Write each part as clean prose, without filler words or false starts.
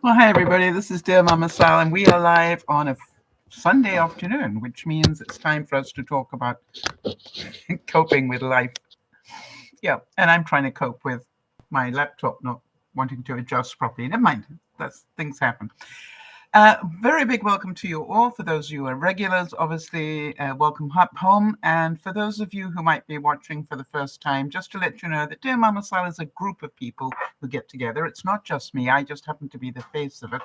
Well, hi everybody. This is DearMamaSal, and we are live on a Sunday afternoon, which means it's time for us to talk about coping with life. Yeah, and I'm trying to cope with my laptop not wanting to adjust properly. Never mind, that's things happen. Very big welcome to you all. For those of you who are regulars, obviously, welcome home. And for those of you who might be watching for the first time, just to let you know that Dear Mama Sal is a group of people who get together. It's not just me. I just happen to be the face of it.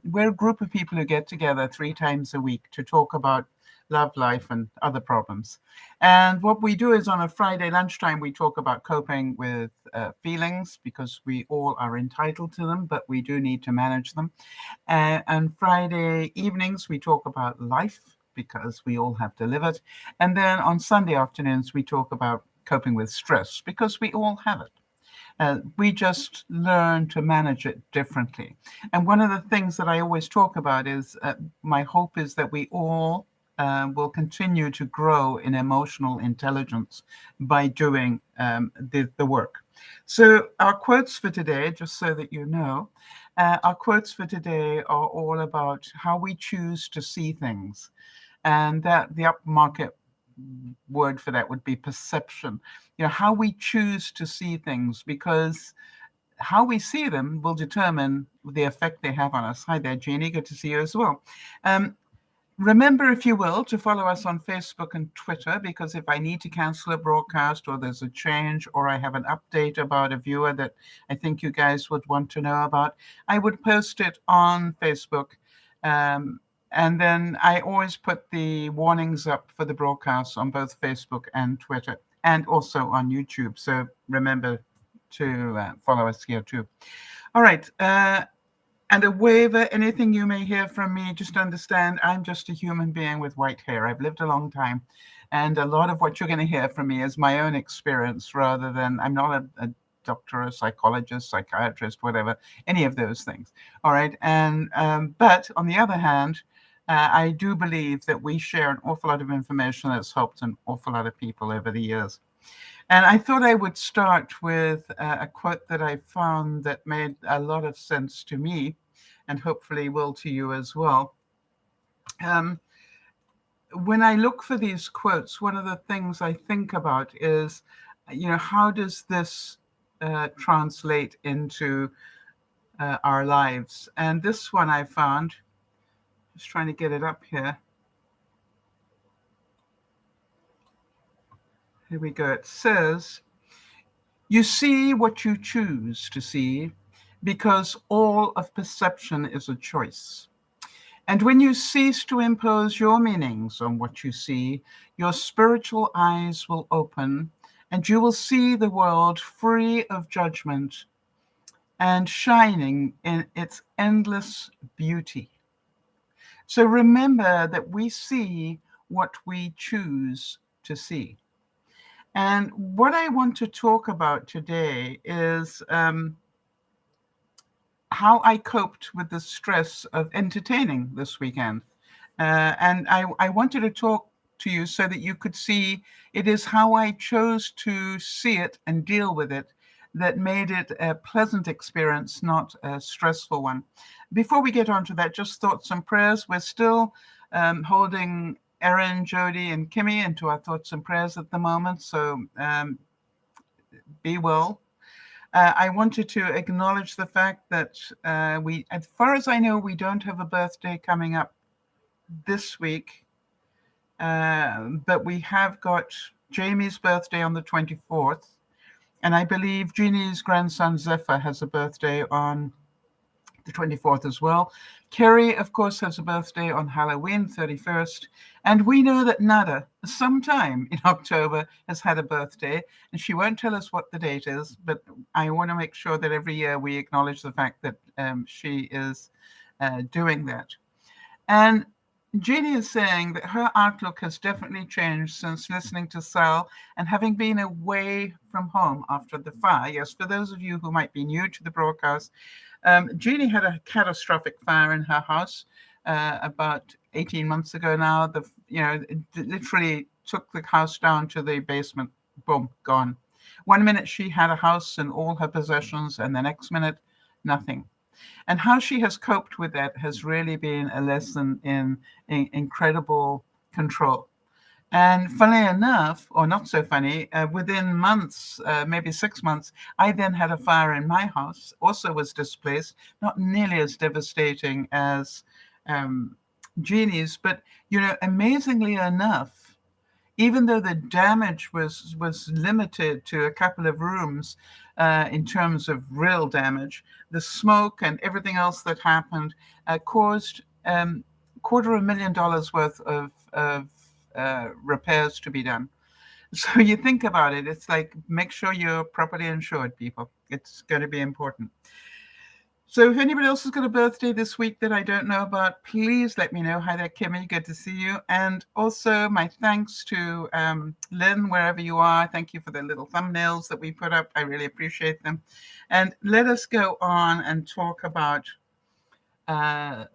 We're a group of people who get together 3 times a week to talk about love, life, and other problems. And what we do is on a Friday lunchtime, we talk about coping with feelings because we all are entitled to them, but we do need to manage them. And Friday evenings, we talk about life because we all have to live it. And then on Sunday afternoons, we talk about coping with stress because we all have it. We just learn to manage it differently. And one of the things that I always talk about is my hope is that we all will continue to grow in emotional intelligence by doing the work. So our quotes for today, just so that you know, our quotes for today are all about how we choose to see things. And that the upmarket word for that would be perception. How we choose to see things, because how we see them will determine the effect they have on us. Hi there, Jeannie. Good to see you as well. Remember, if you will, to follow us on Facebook and Twitter, because if I need to cancel a broadcast or there's a change or I have an update about a viewer that I think you guys would want to know about, I would post it on Facebook. And then I always put the warnings up for the broadcasts on both Facebook and Twitter and also on YouTube. So remember to follow us here too. All right. And a waiver, anything you may hear from me, just understand I'm just a human being with white hair. I've lived a long time. And a lot of what you're going to hear from me is my own experience rather than, I'm not a doctor, a psychologist, psychiatrist, whatever, any of those things. All right. And but on the other hand, I do believe that we share an awful lot of information that's helped an awful lot of people over the years. And I thought I would start with a quote that I found that made a lot of sense to me and hopefully will to you as well. When I look for these quotes, one of the things I think about is, how does this translate into our lives? And this one I found, just trying to get it up here. Here we go. It says, you see what you choose to see because all of perception is a choice. And when you cease to impose your meanings on what you see, your spiritual eyes will open and you will see the world free of judgment and shining in its endless beauty. So remember that we see what we choose to see. And what I want to talk about today is how I coped with the stress of entertaining this weekend. And I wanted to talk to you so that you could see it is how I chose to see it and deal with it that made it a pleasant experience, not a stressful one. Before we get on to that, just thoughts and prayers. We're still holding Erin, Jody, and Kimmy into our thoughts and prayers at the moment. So be well. I wanted to acknowledge the fact that as far as I know, we don't have a birthday coming up this week, but we have got Jamie's birthday on the 24th, and I believe Jeannie's grandson Zephyr has a birthday on the 24th as well. Kerry, of course, has a birthday on Halloween, 31st. And we know that Nada, sometime in October, has had a birthday. And she won't tell us what the date is, but I want to make sure that every year we acknowledge the fact that she is doing that. And Jeannie is saying that her outlook has definitely changed since listening to Sal and having been away from home after the fire. Yes, for those of you who might be new to the broadcast, Jeannie had a catastrophic fire in her house about 18 months ago now. It literally took the house down to the basement. Boom, gone. One minute she had a house and all her possessions, and the next minute, nothing. And how she has coped with that has really been a lesson in incredible control. And funnily enough, or not so funny, within months, maybe 6 months, I then had a fire in my house, also was displaced, not nearly as devastating as Jeannie's, but, amazingly enough, even though the damage was limited to a couple of rooms in terms of real damage, the smoke and everything else that happened caused $250,000 worth of repairs to be done. So you think about it, it's like, make sure you're properly insured, people. It's going to be important. So if anybody else has got a birthday this week that I don't know about, please let me know. Hi there, Kimmy. Good to see you. And also my thanks to Lynn, wherever you are. Thank you for the little thumbnails that we put up. I really appreciate them. And let us go on and talk about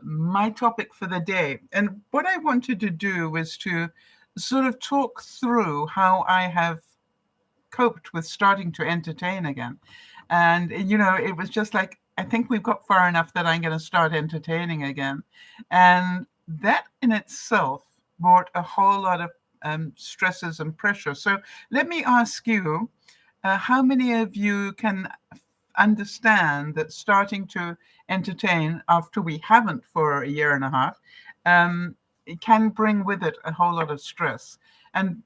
my topic for the day. And what I wanted to do was to sort of talk through how I have coped with starting to entertain again. And, it was just like, I think we've got far enough that I'm going to start entertaining again. And that in itself brought a whole lot of stresses and pressure. So let me ask you, how many of you can understand that starting to entertain after we haven't for a year and a half it can bring with it a whole lot of stress? And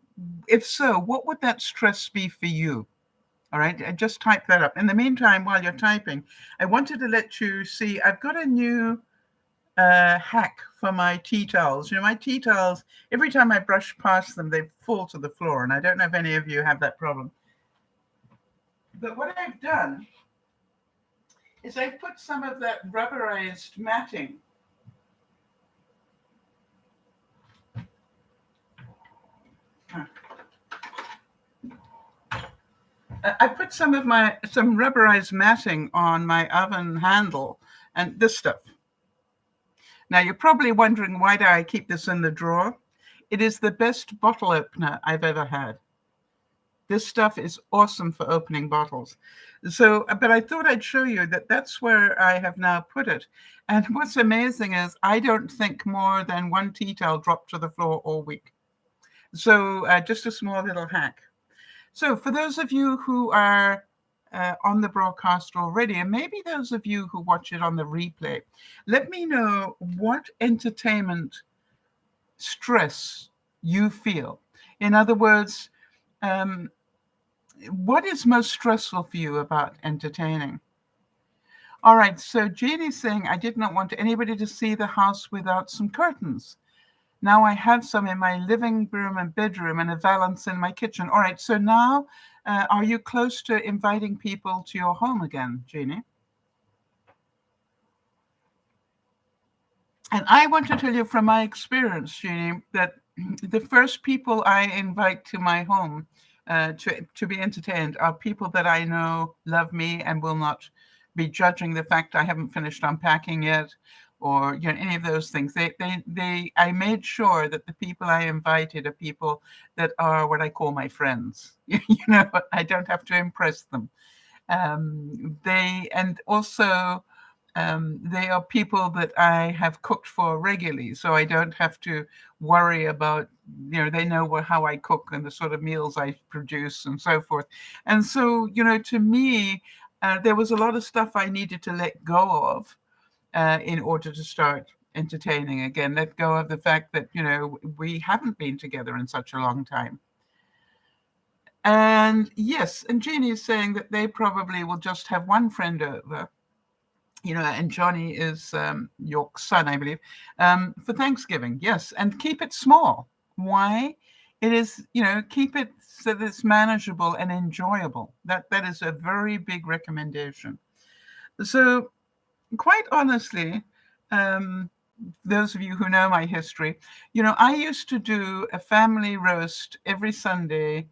if so, what would that stress be for you? All right, just type that up. In the meantime, while you're typing, I wanted to let you see, I've got a new hack for my tea towels. My tea towels, every time I brush past them, they fall to the floor. And I don't know if any of you have that problem. But what I've done is I've put some of that rubberized matting I put some rubberized matting on my oven handle and this stuff. Now you're probably wondering, why do I keep this in the drawer? It is the best bottle opener I've ever had. This stuff is awesome for opening bottles. So, but I thought I'd show you that that's where I have now put it. And what's amazing is I don't think more than one tea towel dropped to the floor all week. So just a small little hack. So for those of you who are on the broadcast already, and maybe those of you who watch it on the replay, let me know what entertainment stress you feel. In other words, what is most stressful for you about entertaining? All right, so Jeannie's saying, I did not want anybody to see the house without some curtains. Now I have some in my living room and bedroom and a valance in my kitchen. All right, so now are you close to inviting people to your home again, Jeannie? And I want to tell you from my experience, Jeannie, that the first people I invite to my home to be entertained are people that I know love me and will not be judging the fact I haven't finished unpacking yet, or any of those things. I made sure that the people I invited are people that are what I call my friends. I don't have to impress them. They are people that I have cooked for regularly, so I don't have to worry about, they know how I cook and the sort of meals I produce and so forth. And so, to me, there was a lot of stuff I needed to let go of in order to start entertaining again. Let go of the fact that, we haven't been together in such a long time. And yes, and Jeannie is saying that they probably will just have one friend over, and Johnny is your son, I believe, for Thanksgiving. Yes, and keep it small. Why? It is, keep it so that it's manageable and enjoyable. That is a very big recommendation. So quite honestly, those of you who know my history, I used to do a family roast every Sunday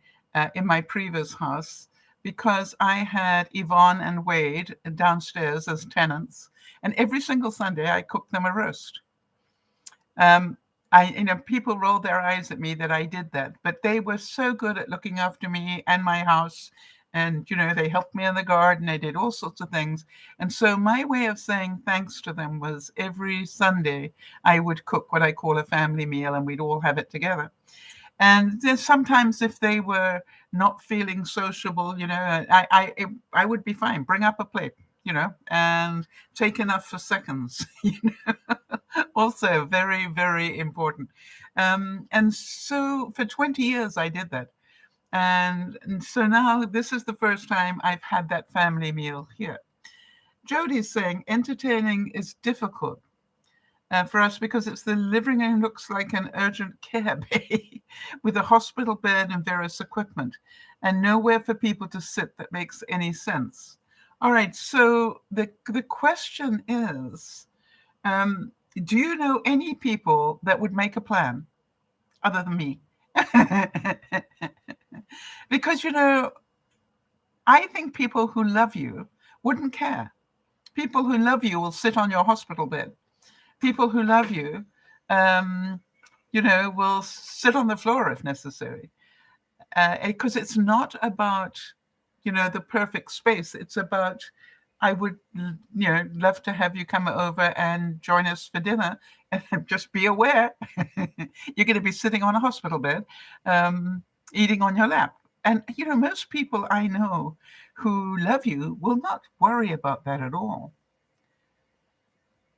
in my previous house, because I had Yvonne and Wade downstairs as tenants, and every single Sunday I cooked them a roast. People rolled their eyes at me that I did that, but they were so good at looking after me and my house And, they helped me in the garden. They did all sorts of things. And so my way of saying thanks to them was every Sunday I would cook what I call a family meal, and we'd all have it together. And then sometimes if they were not feeling sociable, I would be fine. Bring up a plate, and take enough for seconds. Also very, very important. And so for 20 years I did that. And so now this is the first time I've had that family meal here. Jody's saying entertaining is difficult for us because it's the living room looks like an urgent care bay with a hospital bed and various equipment and nowhere for people to sit that makes any sense. All right, so the question is, do you know any people that would make a plan other than me? Because, I think people who love you wouldn't care. People who love you will sit on your hospital bed. People who love you, will sit on the floor if necessary. Because it's not about, the perfect space. It's about, I would, love to have you come over and join us for dinner. And just be aware, you're going to be sitting on a hospital bed, eating on your lap. And, most people I know who love you will not worry about that at all.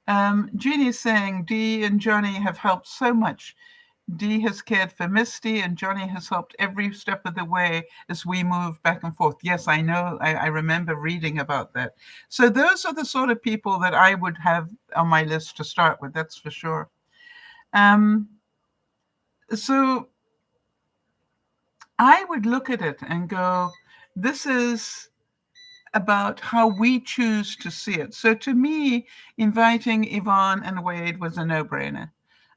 Jeannie is saying, Dee and Johnny have helped so much. Dee has cared for Misty and Johnny has helped every step of the way as we move back and forth. Yes, I know. I remember reading about that. So those are the sort of people that I would have on my list to start with. That's for sure. So I would look at it and go, this is about how we choose to see it. So to me, inviting Yvonne and Wade was a no-brainer.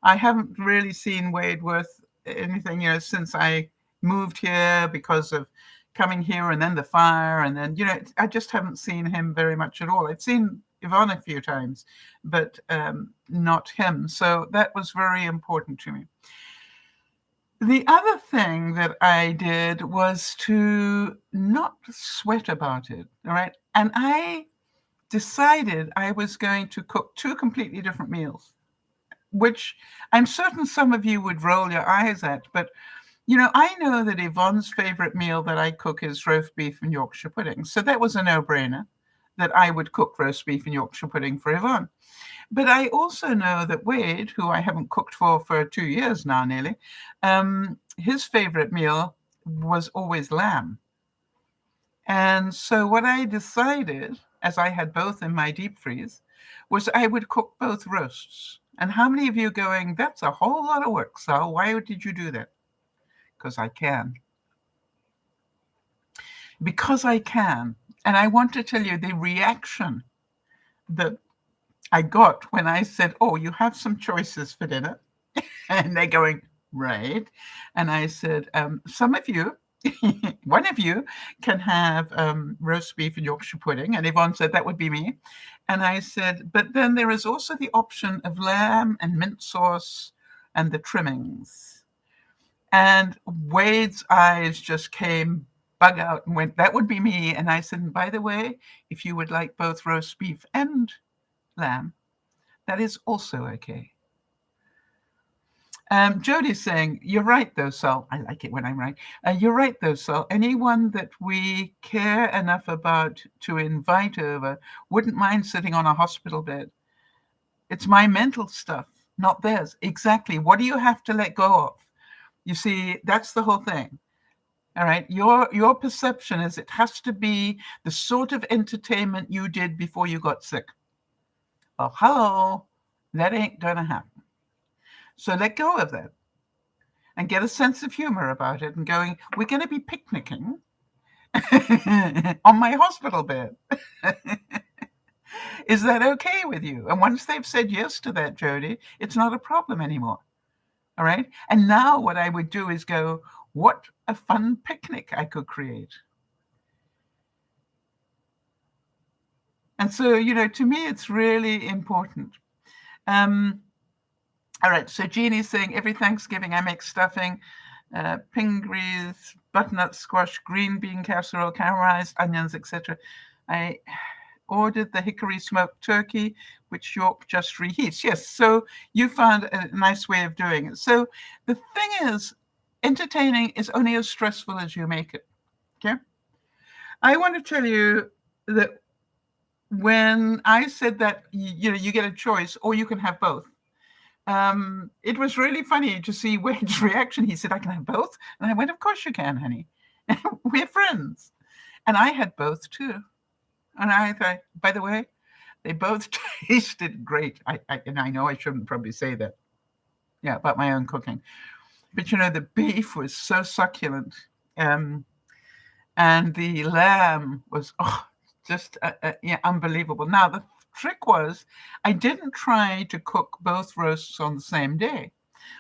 I haven't really seen Wade worth anything, since I moved here because of coming here and then the fire. And then, I just haven't seen him very much at all. I've seen Yvonne a few times, but not him. So that was very important to me. The other thing that I did was to not sweat about it, all right? And I decided I was going to cook 2 completely different meals, which I'm certain some of you would roll your eyes at. But, I know that Yvonne's favorite meal that I cook is roast beef and Yorkshire pudding. So that was a no-brainer that I would cook roast beef and Yorkshire pudding for Yvonne. But I also know that Wade, who I haven't cooked for 2 years now nearly, his favorite meal was always lamb. And so what I decided, as I had both in my deep freeze, was I would cook both roasts. And how many of you going, that's a whole lot of work, Sal. Why did you do that? Because I can. Because I can. And I want to tell you the reaction that I got when I said, oh, you have some choices for dinner. And they're going, right. And I said, some of you, one of you can have roast beef and Yorkshire pudding. And Yvonne said, that would be me. And I said, but then there is also the option of lamb and mint sauce and the trimmings. And Wade's eyes just came bug out and went, that would be me. And I said, and by the way, if you would like both roast beef and lamb, that is also okay. Jody's saying, you're right though, Sal. I like it when I'm right. You're right though, Sal. Anyone that we care enough about to invite over wouldn't mind sitting on a hospital bed. It's my mental stuff, not theirs. Exactly. What do you have to let go of? You see, that's the whole thing. All right. Your perception is it has to be the sort of entertainment you did before you got sick. Well, hello, that ain't gonna happen. So let go of that and get a sense of humor about it and going, we're going to be picnicking on my hospital bed. Is that okay with you? And once they've said yes to that, Jody, it's not a problem anymore. All right. And now what I would do is go, what a fun picnic I could create. And so, to me, it's really important. All right, so Jeannie's saying every Thanksgiving I make stuffing. Pingrees butternut squash, green bean casserole, caramelized onions, etc. I ordered the hickory smoked turkey, which York just reheats. Yes, so you found a nice way of doing it. So the thing is, entertaining is only as stressful as you make it. Okay? I want to tell you that when I said that you get a choice or you can have both, it was really funny to see Wade's reaction. He said, "I can have both," and I went, "Of course you can, honey. We're friends." And I had both too. And I thought, by the way, they both tasted great. And I know I shouldn't probably say that, yeah, about my own cooking, but the beef was so succulent, and the lamb was just unbelievable. Now the trick was I didn't try to cook both roasts on the same day.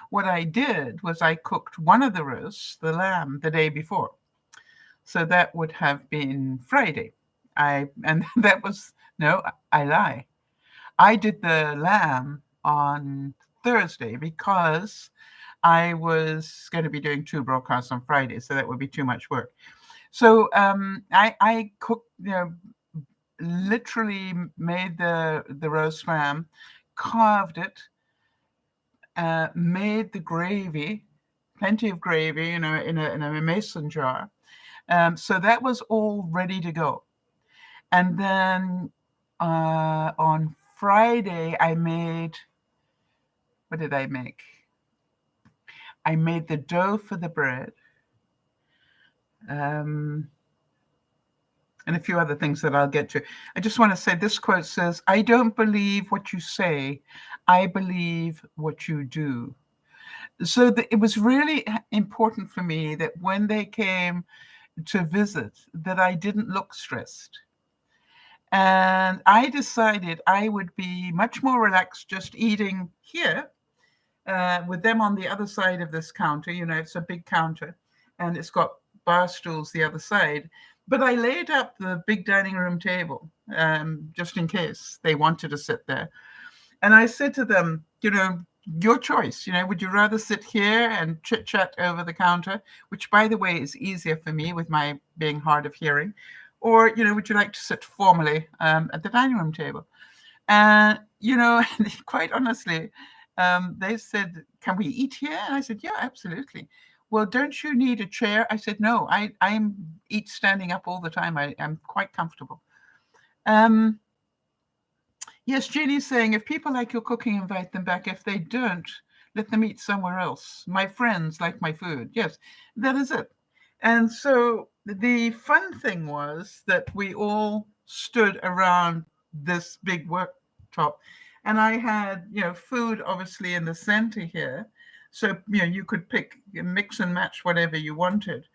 What I did was I cooked one of the roasts, the lamb, the day before. So that would have been Friday. I lie. I did the lamb on Thursday because I was going to be doing 2 broadcasts on Friday, so that would be too much work. So I cooked, literally made the roast lamb, carved it, made the gravy, plenty of gravy, in a mason jar. So that was all ready to go. And then on Friday, I made, what did I make? I made the dough for the bread. And a few other things that I'll get to. I just want to say this quote says, "I don't believe what you say. I believe what you do." So it was really important for me that when they came to visit, that I didn't look stressed. And I decided I would be much more relaxed just eating here with them on the other side of this counter. It's a big counter and it's got bar stools the other side. But I laid up the big dining room table just in case they wanted to sit there. And I said to them, your choice. Would you rather sit here and chit chat over the counter, which, by the way, is easier for me with my being hard of hearing, or would you like to sit formally at the dining room table? And quite honestly, they said, "Can we eat here?" And I said, "Yeah, absolutely." "Well, don't you need a chair?" I said, "No, I eat standing up all the time. I'm quite comfortable." Yes, Jeannie's saying, "If people like your cooking, invite them back. If they don't, let them eat somewhere else. My friends like my food." Yes, that is it. And so the fun thing was that we all stood around this big worktop, and I had, food obviously in the center here. So, you could mix and match whatever you wanted.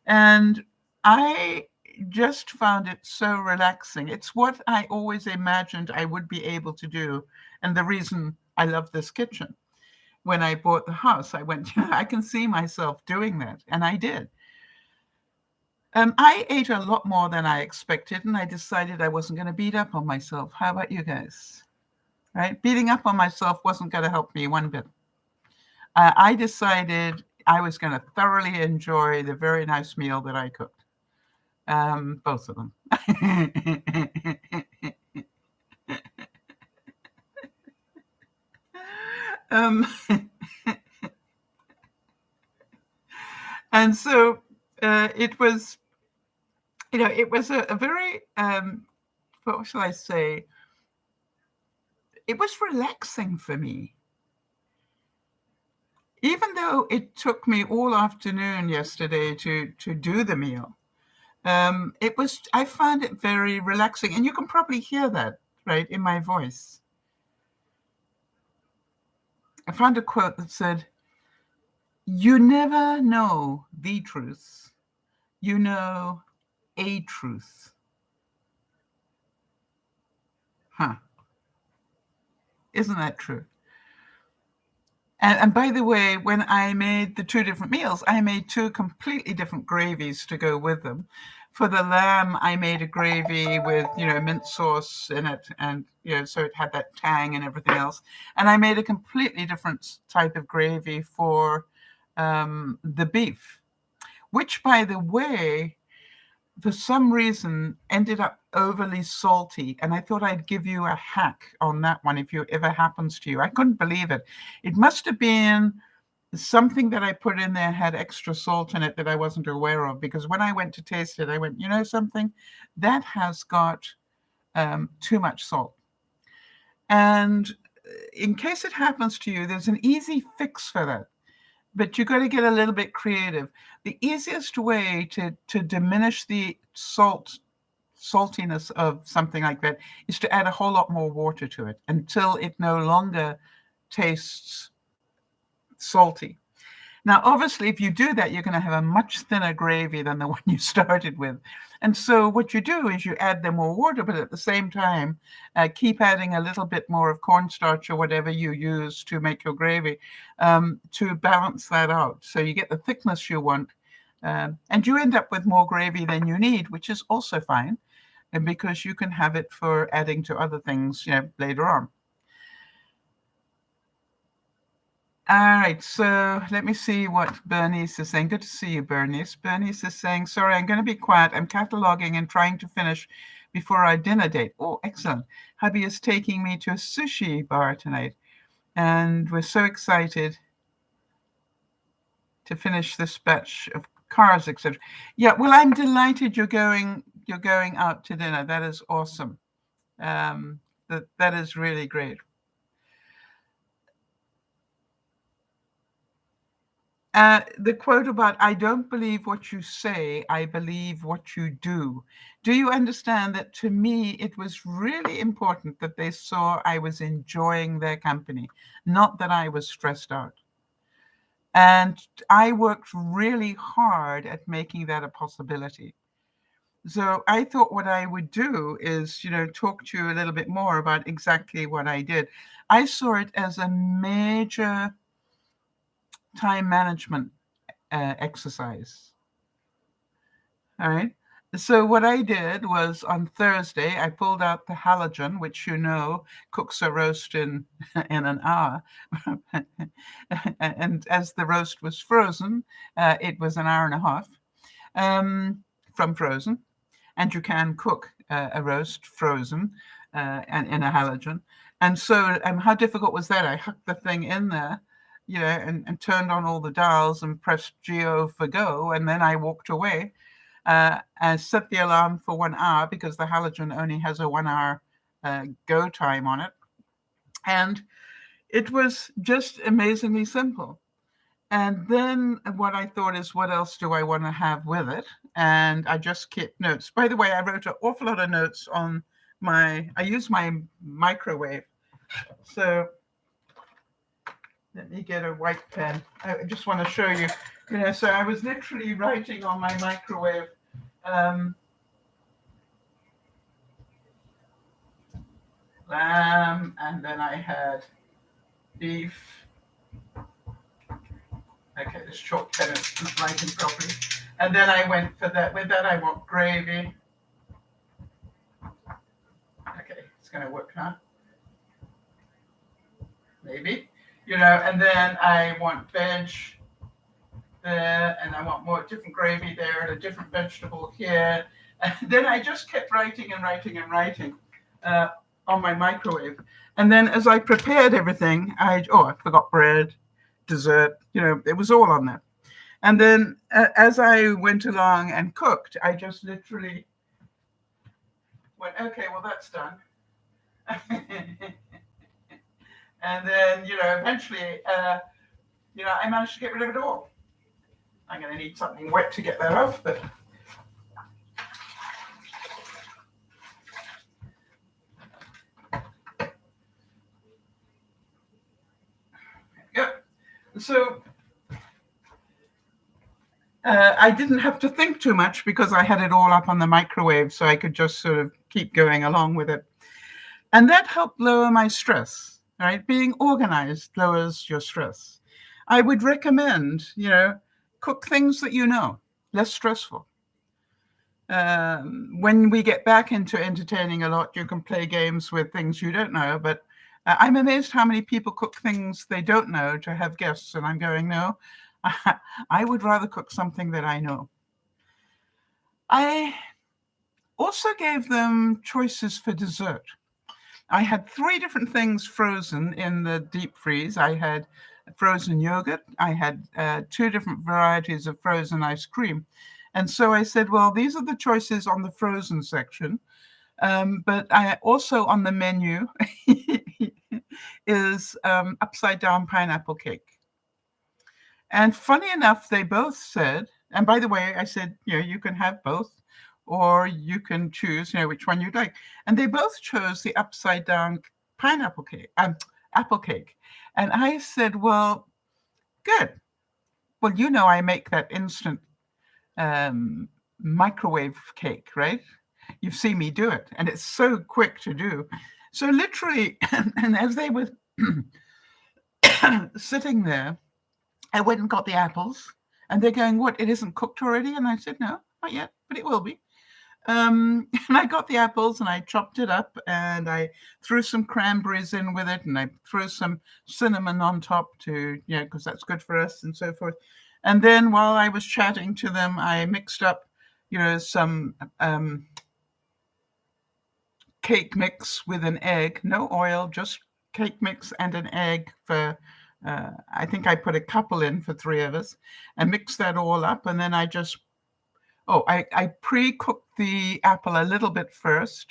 And I just found it so relaxing. It's what I always imagined I would be able to do. And the reason I love this kitchen. When I bought the house, I went, I can see myself doing that. And I did. I ate a lot more than I expected, and I decided I wasn't going to beat up on myself. How about you guys? Right? Beating up on myself wasn't going to help me one bit. I decided I was going to thoroughly enjoy the very nice meal that I cooked. Both of them. And so it was, it was a very, what shall I say? It was relaxing for me. Even though it took me all afternoon yesterday to do the meal, I found it very relaxing. And you can probably hear that, right, in my voice. I found a quote that said, "You never know the truth. You know a truth." Huh. Isn't that true? And by the way, when I made the 2 different meals, I made 2 completely different gravies to go with them. For the lamb, I made a gravy with, mint sauce in it, and, so it had that tang and everything else. And I made a completely different type of gravy for the beef, which, by the way, for some reason ended up overly salty. And I thought I'd give you a hack on that one if it ever happens to you. I couldn't believe it. It must have been something that I put in there had extra salt in it that I wasn't aware of, because when I went to taste it, I went, you know something, that has got too much salt. And in case it happens to you, there's an easy fix for that. But you've got to get a little bit creative. The easiest way to diminish the saltiness of something like that is to add a whole lot more water to it until it no longer tastes salty. Now, obviously, if you do that, you're going to have a much thinner gravy than the one you started with. And so what you do is you add the more water, but at the same time, keep adding a little bit more of cornstarch or whatever you use to make your gravy to balance that out. So you get the thickness you want, and you end up with more gravy than you need, which is also fine, and because you can have it for adding to other things, later on. All right, so let me see what Bernice is saying. Good to see you, Bernice. Bernice is saying, sorry, I'm going to be quiet. I'm cataloging and trying to finish before our dinner date. Oh, excellent. Hubby is taking me to a sushi bar tonight, and we're so excited to finish this batch of cars, etc. Yeah, well, I'm delighted you're going out to dinner. That is awesome. That is really great. The quote about, I don't believe what you say, I believe what you do. Do you understand that to me, it was really important that they saw I was enjoying their company, not that I was stressed out. And I worked really hard at making that a possibility. So I thought what I would do is, talk to you a little bit more about exactly what I did. I saw it as a major time management exercise. All right. So what I did was on Thursday, I pulled out the halogen, which cooks a roast in an hour. And as the roast was frozen, it was an hour and a half from frozen. And you can cook a roast frozen and in a halogen. And so how difficult was that? I hooked the thing in there, and turned on all the dials and pressed Geo for go. And then I walked away and set the alarm for 1 hour because the halogen only has a 1 hour go time on it. And it was just amazingly simple. And then what I thought is, what else do I want to have with it? And I just kept notes. By the way, I wrote an awful lot of notes on I use my microwave. So let me get a white pen. I just want to show you, so I was literally writing on my microwave. Lamb, and then I had beef. Okay, this chalk pen is not writing properly. And then I went for that. With that, I want gravy. Okay, it's going to work, huh? Maybe. And then I want veg there, and I want more different gravy there, and a different vegetable here. And then I just kept writing and writing and writing on my microwave. And then as I prepared everything, I forgot bread, dessert, it was all on there. And then as I went along and cooked, I just literally went, okay, well, that's done. And then, eventually, I managed to get rid of it all. I'm going to need something wet to get that off, but. Yeah. So I didn't have to think too much because I had it all up on the microwave, so I could just sort of keep going along with it. And that helped lower my stress. Right? Being organized lowers your stress. I would recommend, cook things that less stressful. When we get back into entertaining a lot, you can play games with things you don't know, but I'm amazed how many people cook things they don't know to have guests. And I'm going, no, I would rather cook something that I know. I also gave them choices for dessert. I had 3 different things frozen in the deep freeze. I had frozen yogurt. I had 2 different varieties of frozen ice cream. And so I said, well, these are the choices on the frozen section. But I also on the menu is upside down pineapple cake. And funny enough, they both said, and by the way, I said, you can have both, or you can choose, which one you'd like. And they both chose the upside down pineapple cake, apple cake. And I said, well, good. Well, I make that instant microwave cake, right? You've seen me do it, and it's so quick to do. So literally, and as they were sitting there, I went and got the apples, and they're going, what, it isn't cooked already? And I said, no, not yet, but it will be. And I got the apples and I chopped it up and I threw some cranberries in with it and I threw some cinnamon on top to, because that's good for us and so forth. And then while I was chatting to them, I mixed up, some cake mix with an egg, no oil, just cake mix and an egg for, I think I put a couple in for 3 of us and mixed that all up. And then I just, I pre-cooked the apple a little bit first.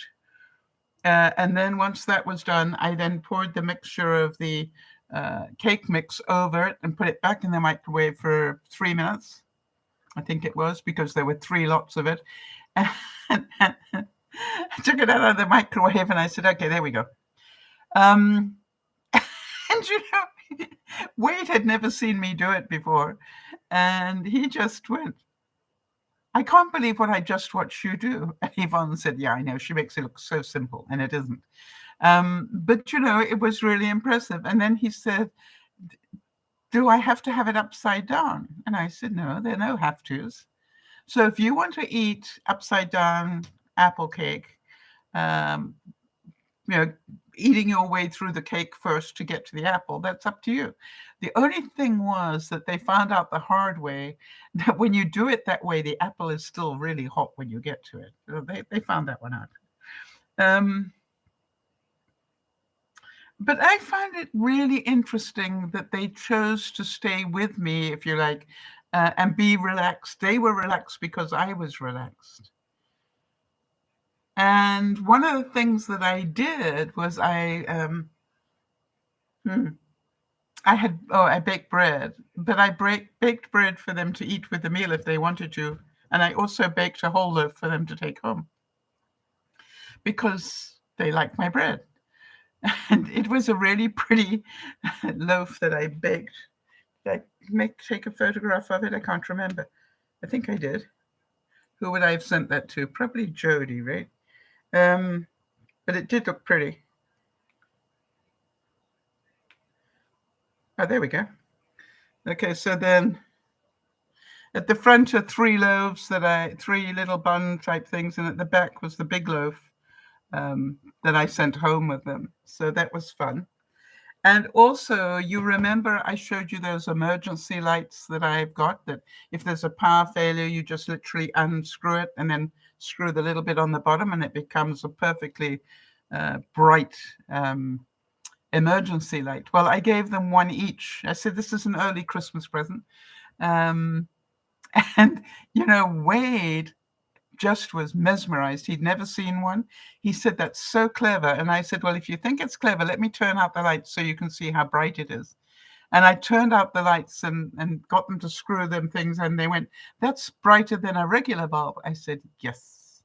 And then once that was done, I then poured the mixture of the cake mix over it and put it back in the microwave for 3 minutes. I think it was, because there were 3 lots of it. And I took it out of the microwave and I said, okay, there we go. And Wade had never seen me do it before. And he just went, I can't believe what I just watched you do. And Yvonne said, yeah, I know. She makes it look so simple, and it isn't. But, it was really impressive. And then he said, do I have to have it upside down? And I said, no, there are no have-tos. So if you want to eat upside down apple cake, eating your way through the cake first to get to the apple, that's up to you. The only thing was that they found out the hard way that when you do it that way, the apple is still really hot when you get to it. So they found that one out. But I find it really interesting that they chose to stay with me, if you like, and be relaxed. They were relaxed because I was relaxed. And one of the things that I did was I baked bread, but I baked bread for them to eat with the meal if they wanted to. And I also baked a whole loaf for them to take home because they like my bread. And it was a really pretty loaf that I baked. Did I take a photograph of it? I can't remember. I think I did. Who would I have sent that to? Probably Jody, right? But it did look pretty. Oh, there we go. Okay, so then at the front are 3 loaves 3 little bun type things, and at the back was the big loaf that I sent home with them. So that was fun. And also, you remember I showed you those emergency lights that I've got, that if there's a power failure, you just literally unscrew it and then screw the little bit on the bottom and it becomes a perfectly bright emergency light. Well, I gave them 1 each. I said, this is an early Christmas present. And, Wade just was mesmerized. He'd never seen one. He said, that's so clever. And I said, well, if you think it's clever, let me turn out the lights so you can see how bright it is. And I turned out the lights and got them to screw them things. And they went, that's brighter than a regular bulb. I said, yes.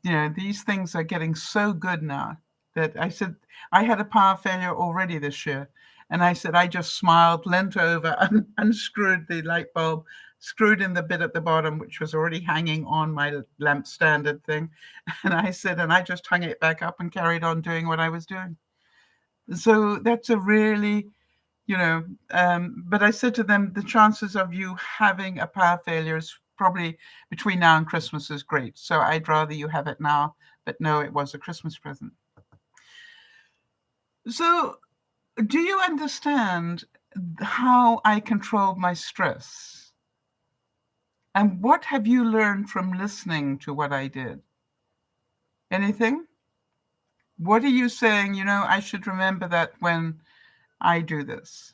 These things are getting so good now that I said, I had a power failure already this year. And I said, I just smiled, leant over, unscrewed the light bulb, screwed in the bit at the bottom, which was already hanging on my lamp standard thing. And I said, and I just hung it back up and carried on doing what I was doing. So that's a really, but I said to them, the chances of you having a power failure is probably between now and Christmas is great. So I'd rather you have it now, but no, it was a Christmas present. So do you understand how I control my stress. And what have you learned from listening to what I did? Anything? What are you saying? I should remember that when I do this.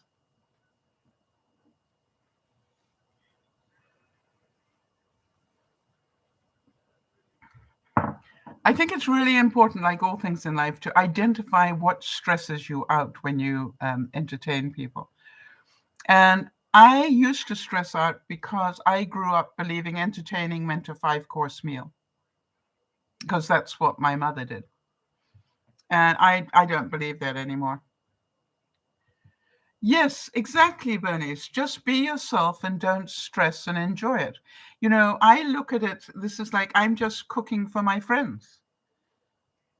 I think it's really important, like all things in life, to identify what stresses you out when you entertain people. And I used to stress out because I grew up believing entertaining meant a 5-course meal, because that's what my mother did. And I don't believe that anymore. Yes, exactly, Bernice. Just be yourself and don't stress and enjoy it. I look at it, this is like I'm just cooking for my friends,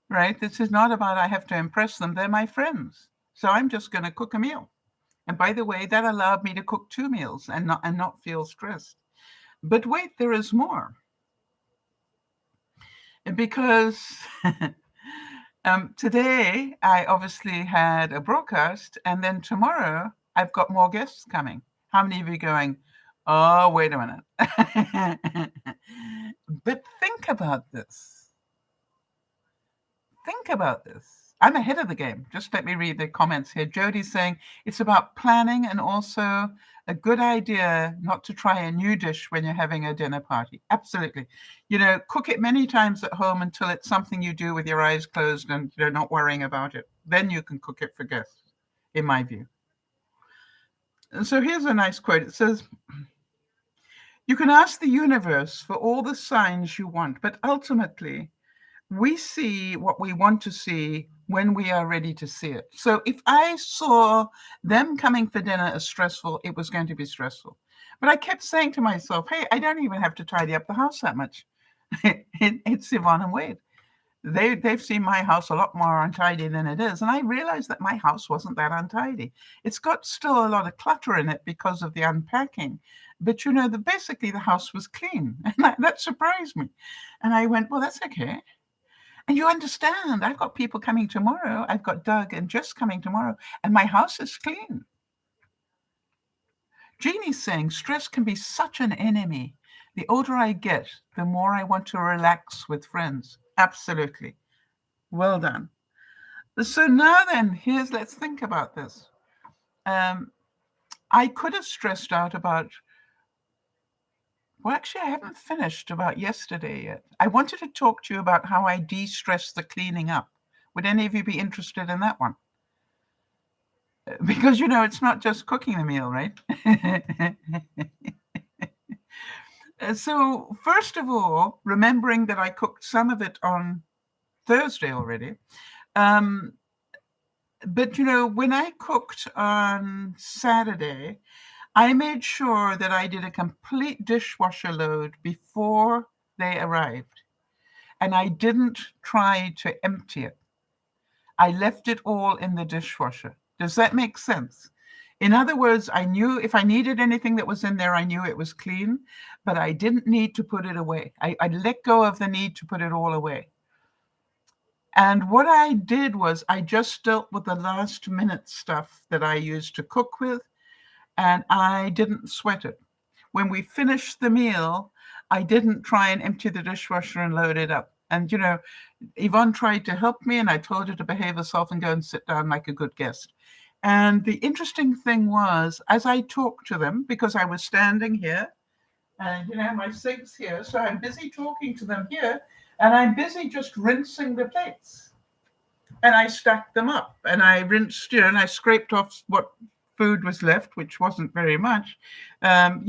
right? This is not about I have to impress them. They're my friends. So I'm just going to cook a meal. And by the way, that allowed me to cook 2 meals and not feel stressed. But wait, there is more. Because today I obviously had a broadcast, and then tomorrow I've got more guests coming. How many of you going, oh, wait a minute? But think about this. Think about this. I'm ahead of the game. Just let me read the comments here. Jody's saying it's about planning and also a good idea not to try a new dish when you're having a dinner party. Absolutely. Cook it many times at home until it's something you do with your eyes closed and you're not worrying about it. Then you can cook it for guests, in my view. And so here's a nice quote. It says, you can ask the universe for all the signs you want, but ultimately, we see what we want to see when we are ready to see it. So if I saw them coming for dinner as stressful, it was going to be stressful. But I kept saying to myself, hey, I don't even have to tidy up the house that much. It's Yvonne and Wade. They've seen my house a lot more untidy than it is. And I realized that my house wasn't that untidy. It's got still a lot of clutter in it because of the unpacking. But basically the house was clean. And that surprised me. And I went, well, that's okay. And you understand, I've got people coming tomorrow. I've got Doug and Jess coming tomorrow, and my house is clean. Jeannie's saying stress can be such an enemy. The older I get, the more I want to relax with friends. Absolutely. Well done. So now then, let's think about this. I could have stressed out about, well, actually, I haven't finished about yesterday yet. I wanted to talk to you about how I de-stress the cleaning up. Would any of you be interested in that one? Because, it's not just cooking the meal, right? So, first of all, remembering that I cooked some of it on Thursday already. But, when I cooked on Saturday, I made sure that I did a complete dishwasher load before they arrived. And I didn't try to empty it. I left it all in the dishwasher. Does that make sense? In other words, I knew if I needed anything that was in there, I knew it was clean, but I didn't need to put it away. I let go of the need to put it all away. And what I did was I just dealt with the last minute stuff that I used to cook with, and I didn't sweat it. When we finished the meal, I didn't try and empty the dishwasher and load it up. And, Yvonne tried to help me, and I told her to behave herself and go and sit down like a good guest. And the interesting thing was, as I talked to them, because I was standing here, and, my sink's here, so I'm busy talking to them here, and I'm busy just rinsing the plates. And I stacked them up, and I rinsed, and I scraped off what food was left, which wasn't very much, and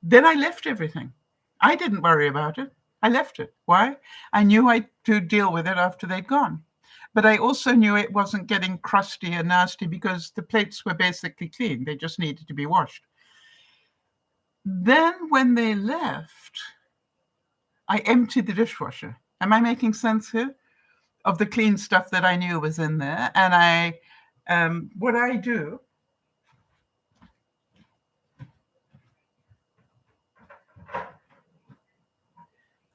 then I left everything. I didn't worry about it. I left it. Why? I knew I had to deal with it after they'd gone. But I also knew it wasn't getting crusty and nasty because the plates were basically clean. They just needed to be washed. Then when they left, I emptied the dishwasher. Am I making sense here? Of the clean stuff that I knew was in there. And what I do,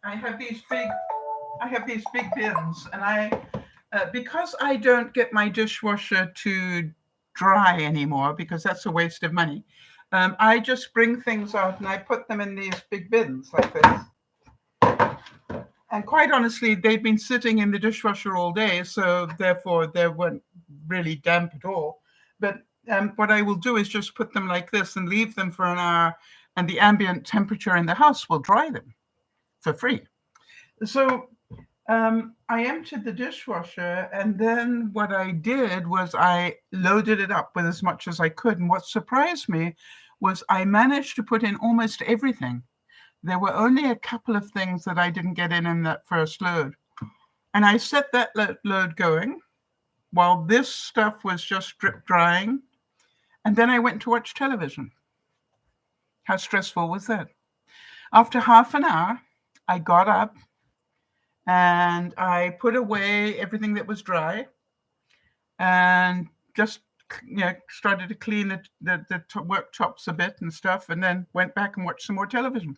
I have these big bins, and because I don't get my dishwasher to dry anymore because that's a waste of money. I just bring things out and I put them in these big bins like this. And quite honestly, they've been sitting in the dishwasher all day, so therefore they weren't really damp at all. But what I will do is just put them like this and leave them for an hour, and the ambient temperature in the house will dry them for free. So I emptied the dishwasher, and then what I did was I loaded it up with as much as I could. And what surprised me was I managed to put in almost everything. There were only a couple of things that I didn't get in that first load. And I set that load going while this stuff was just drip drying. And then I went to watch television. How stressful was that? After half an hour, I got up and I put away everything that was dry and just started to clean the worktops a bit and stuff, and then went back and watched some more television.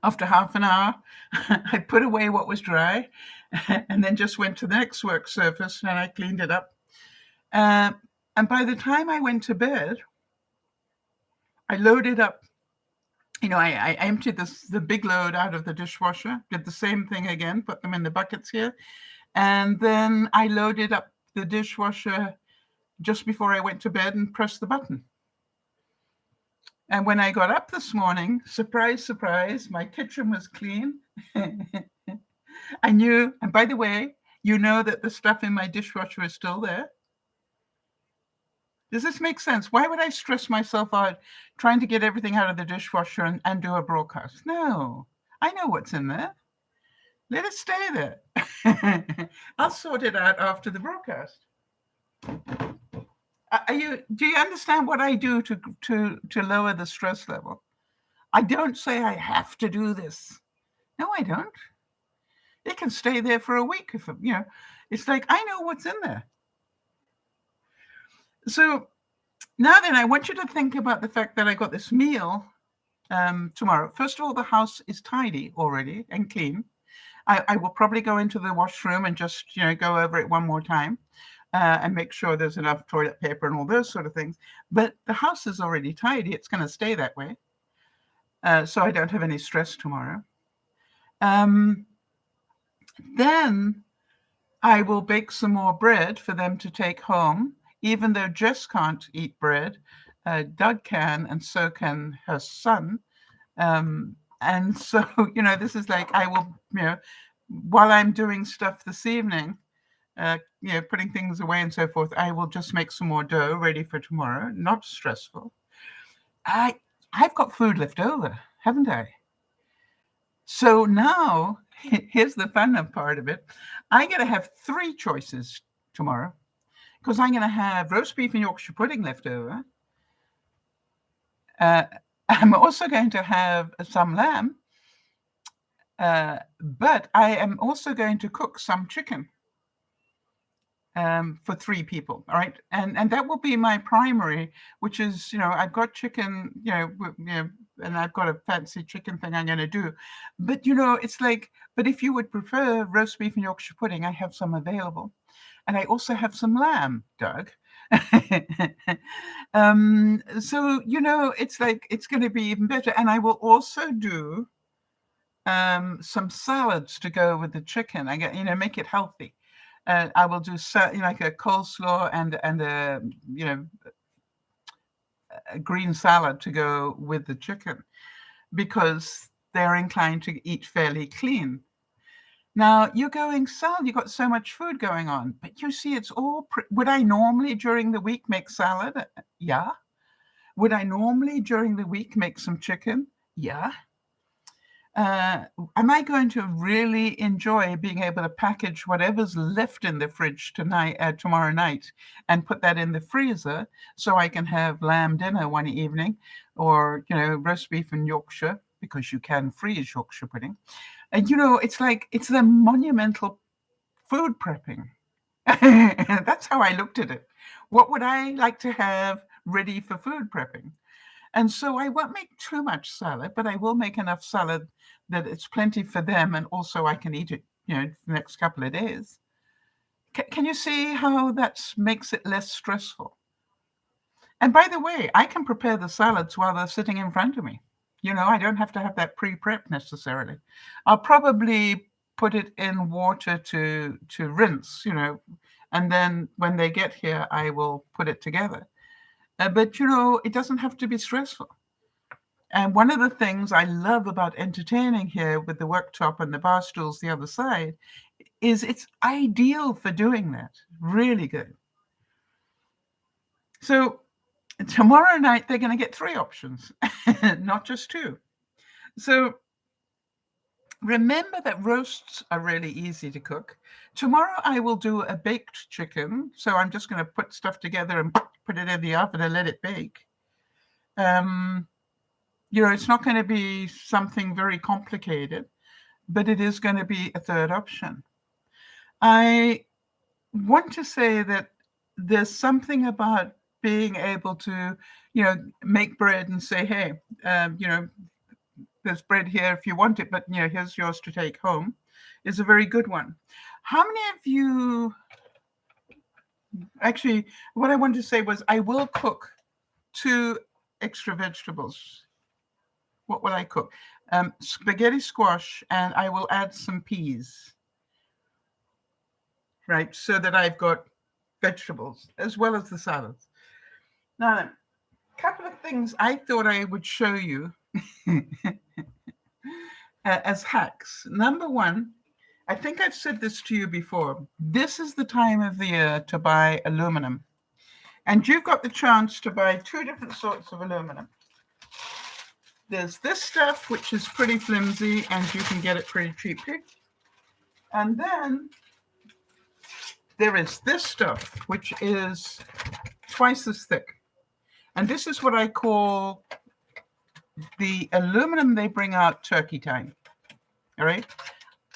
After half an hour, I put away what was dry and then just went to the next work surface and I cleaned it up. And by the time I went to bed, I loaded up. I emptied the big load out of the dishwasher, did the same thing again, put them in the buckets here. And then I loaded up the dishwasher just before I went to bed and pressed the button. And when I got up this morning, surprise, surprise, my kitchen was clean. I knew, and by the way, you know that the stuff in my dishwasher is still there. Does this make sense? Why would I stress myself out trying to get everything out of the dishwasher and do a broadcast? No, I know what's in there. Let it stay there. I'll sort it out after the broadcast. Do you understand what I do to lower the stress level? I don't say I have to do this. No, I don't. It can stay there for a week if it's like I know what's in there. So now then, I want you to think about the fact that I got this meal tomorrow. First of all, the house is tidy already and clean. I will probably go into the washroom and just go over it one more time. And make sure there's enough toilet paper and all those sort of things. But the house is already tidy. It's going to stay that way. So I don't have any stress tomorrow. Then I will bake some more bread for them to take home. Even though Jess can't eat bread, Doug can, and so can her son. And so, this is like I will, while I'm doing stuff this evening, putting things away and so forth, I will just make some more dough ready for tomorrow. Not stressful. I've got food left over, haven't I? So now, here's the fun part of it. I'm going to have 3 choices tomorrow because I'm going to have roast beef and Yorkshire pudding left over. I'm also going to have some lamb, but I am also going to cook some chicken. For 3 people, all right, and that will be my primary, which is I've got chicken, and I've got a fancy chicken thing I'm going to do, but it's like, but if you would prefer roast beef and Yorkshire pudding, I have some available, and I also have some lamb, Doug. So it's like it's going to be even better, and I will also do some salads to go with the chicken. I get make it healthy. I will do like a coleslaw and a green salad to go with the chicken because they're inclined to eat fairly clean. Now you're going, Sal, you got so much food going on, but you see, it's all. Would I normally during the week make salad? Yeah. Would I normally during the week make some chicken? Yeah. Am I going to really enjoy being able to package whatever's left in the fridge tomorrow night and put that in the freezer so I can have lamb dinner one evening or, roast beef and Yorkshire, because you can freeze Yorkshire pudding. And, it's like, it's the monumental food prepping. That's how I looked at it. What would I like to have ready for food prepping? And so I won't make too much salad, but I will make enough salad that it's plenty for them, and also I can eat it, the next couple of days. Can you see how that makes it less stressful? And by the way, I can prepare the salads while they're sitting in front of me. I don't have to have that pre-prep necessarily. I'll probably put it in water to rinse, and then when they get here, I will put it together. But it doesn't have to be stressful. And one of the things I love about entertaining here with the worktop and the bar stools the other side is it's ideal for doing that. Really good. So tomorrow night, they're going to get 3 options, not just 2. So remember that roasts are really easy to cook. Tomorrow, I will do a baked chicken. So I'm just going to put stuff together and put it in the oven and let it bake. It's not going to be something very complicated, but it is going to be a third option. I want to say that there's something about being able to, make bread and say, hey, there's bread here if you want it, but here's yours to take home, is a very good one. How many of you, actually, what I wanted to say was I will cook 2 extra vegetables. What will I cook? Spaghetti squash, and I will add some peas, right? So that I've got vegetables as well as the salads. Now, a couple of things I thought I would show you as hacks. Number 1, I think I've said this to you before. This is the time of the year to buy aluminum. And you've got the chance to buy 2 different sorts of aluminum. There's this stuff, which is pretty flimsy, and you can get it pretty cheaply. And then there is this stuff, which is twice as thick. And this is what I call the aluminum they bring out turkey time. All right.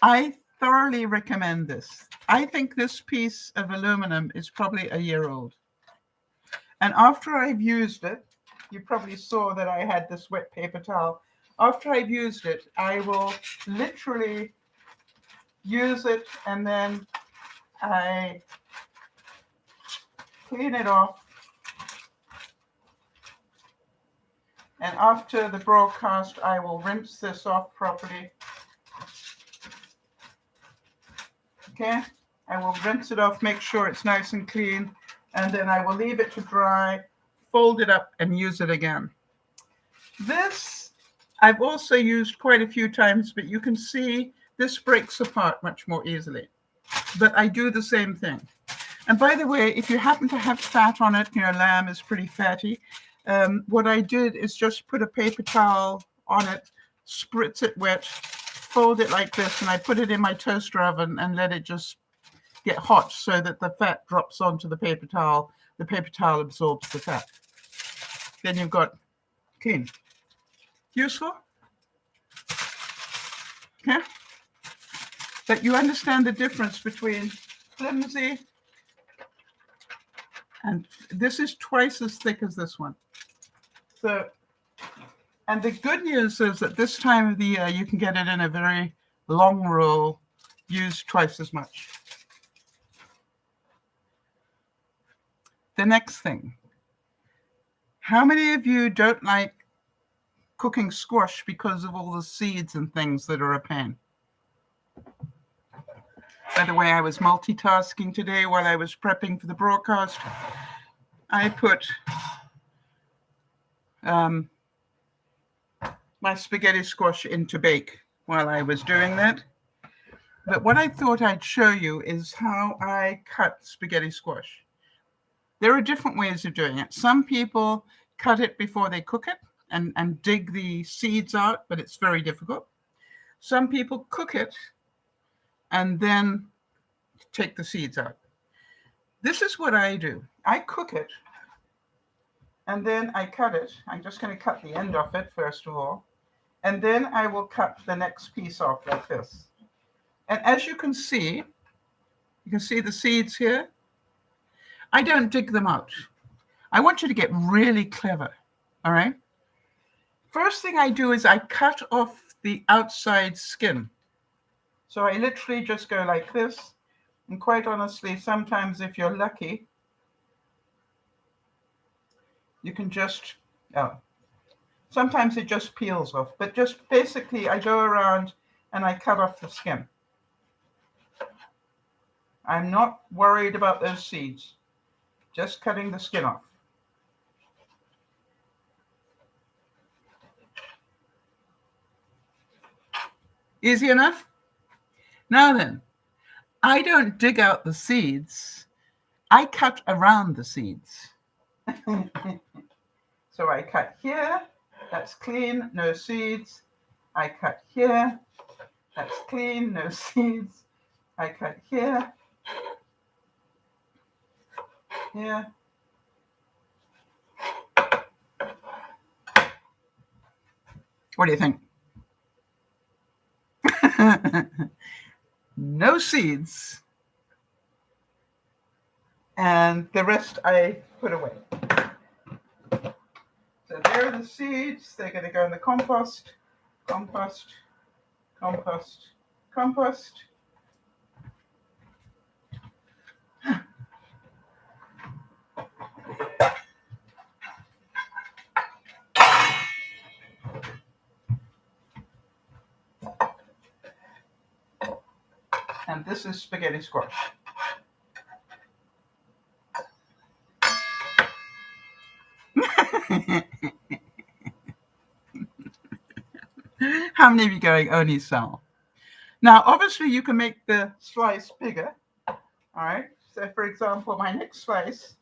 I thoroughly recommend this. I think this piece of aluminum is probably a year old. And after I've used it, you probably saw that I had this wet paper towel. After I've used it, I will literally use it and then I clean it off. And after the broadcast, I will rinse this off properly. Okay, I will rinse it off, make sure it's nice and clean, and then I will leave it to dry, fold it up, and use it again. This I've also used quite a few times, but you can see this breaks apart much more easily. But I do the same thing. And by the way, if you happen to have fat on it, lamb is pretty fatty. What I did is just put a paper towel on it, spritz it wet, fold it like this, and I put it in my toaster oven and let it just get hot so that the fat drops onto the paper towel. The paper towel absorbs the fat. Then you've got clean. Useful? Okay? But you understand the difference between flimsy and this is twice as thick as this one. So, and the good news is that this time of the year, you can get it in a very long roll, use twice as much. The next thing. How many of you don't like cooking squash because of all the seeds and things that are a pain? By the way, I was multitasking today while I was prepping for the broadcast. I put my spaghetti squash into bake while I was doing that. But what I thought I'd show you is how I cut spaghetti squash. There are different ways of doing it. Some people cut it before they cook it and dig the seeds out, but it's very difficult. Some people cook it and then take the seeds out. This is what I do. I cook it and then I cut it. I'm just going to cut the end off it first of all. And then I will cut the next piece off like this. And as you can see the seeds here. I don't dig them out. I want you to get really clever, all right? First thing I do is I cut off the outside skin. So I literally just go like this. And quite honestly, sometimes if you're lucky, You can just, oh, sometimes it just peels off, but just basically I go around and I cut off the skin. I'm not worried about those seeds, just cutting the skin off. Easy enough? Now then, I don't dig out the seeds. I cut around the seeds. So I cut here, that's clean, no seeds. I cut here, that's clean, no seeds. I cut here, here. What do you think? No seeds. And the rest I put away. So there are the seeds. They're going to go in the compost, compost, compost, compost. And this is spaghetti squash. How many of you going, only Sal? Now, obviously, you can make the slice bigger. All right. So, for example, my next slice,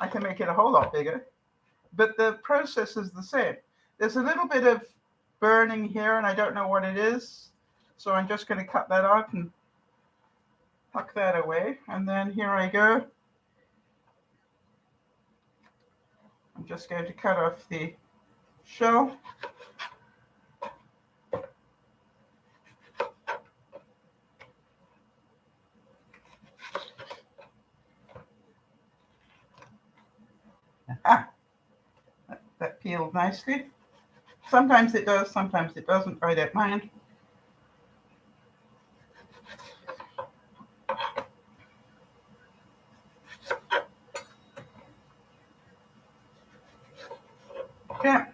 I can make it a whole lot bigger. But the process is the same. There's a little bit of burning here, and I don't know what it is. So I'm just going to cut that out and tuck that away. And then here I go. I'm just going to cut off the shell. Ah, that peeled nicely. Sometimes it does, sometimes it doesn't. I don't mind. Okay.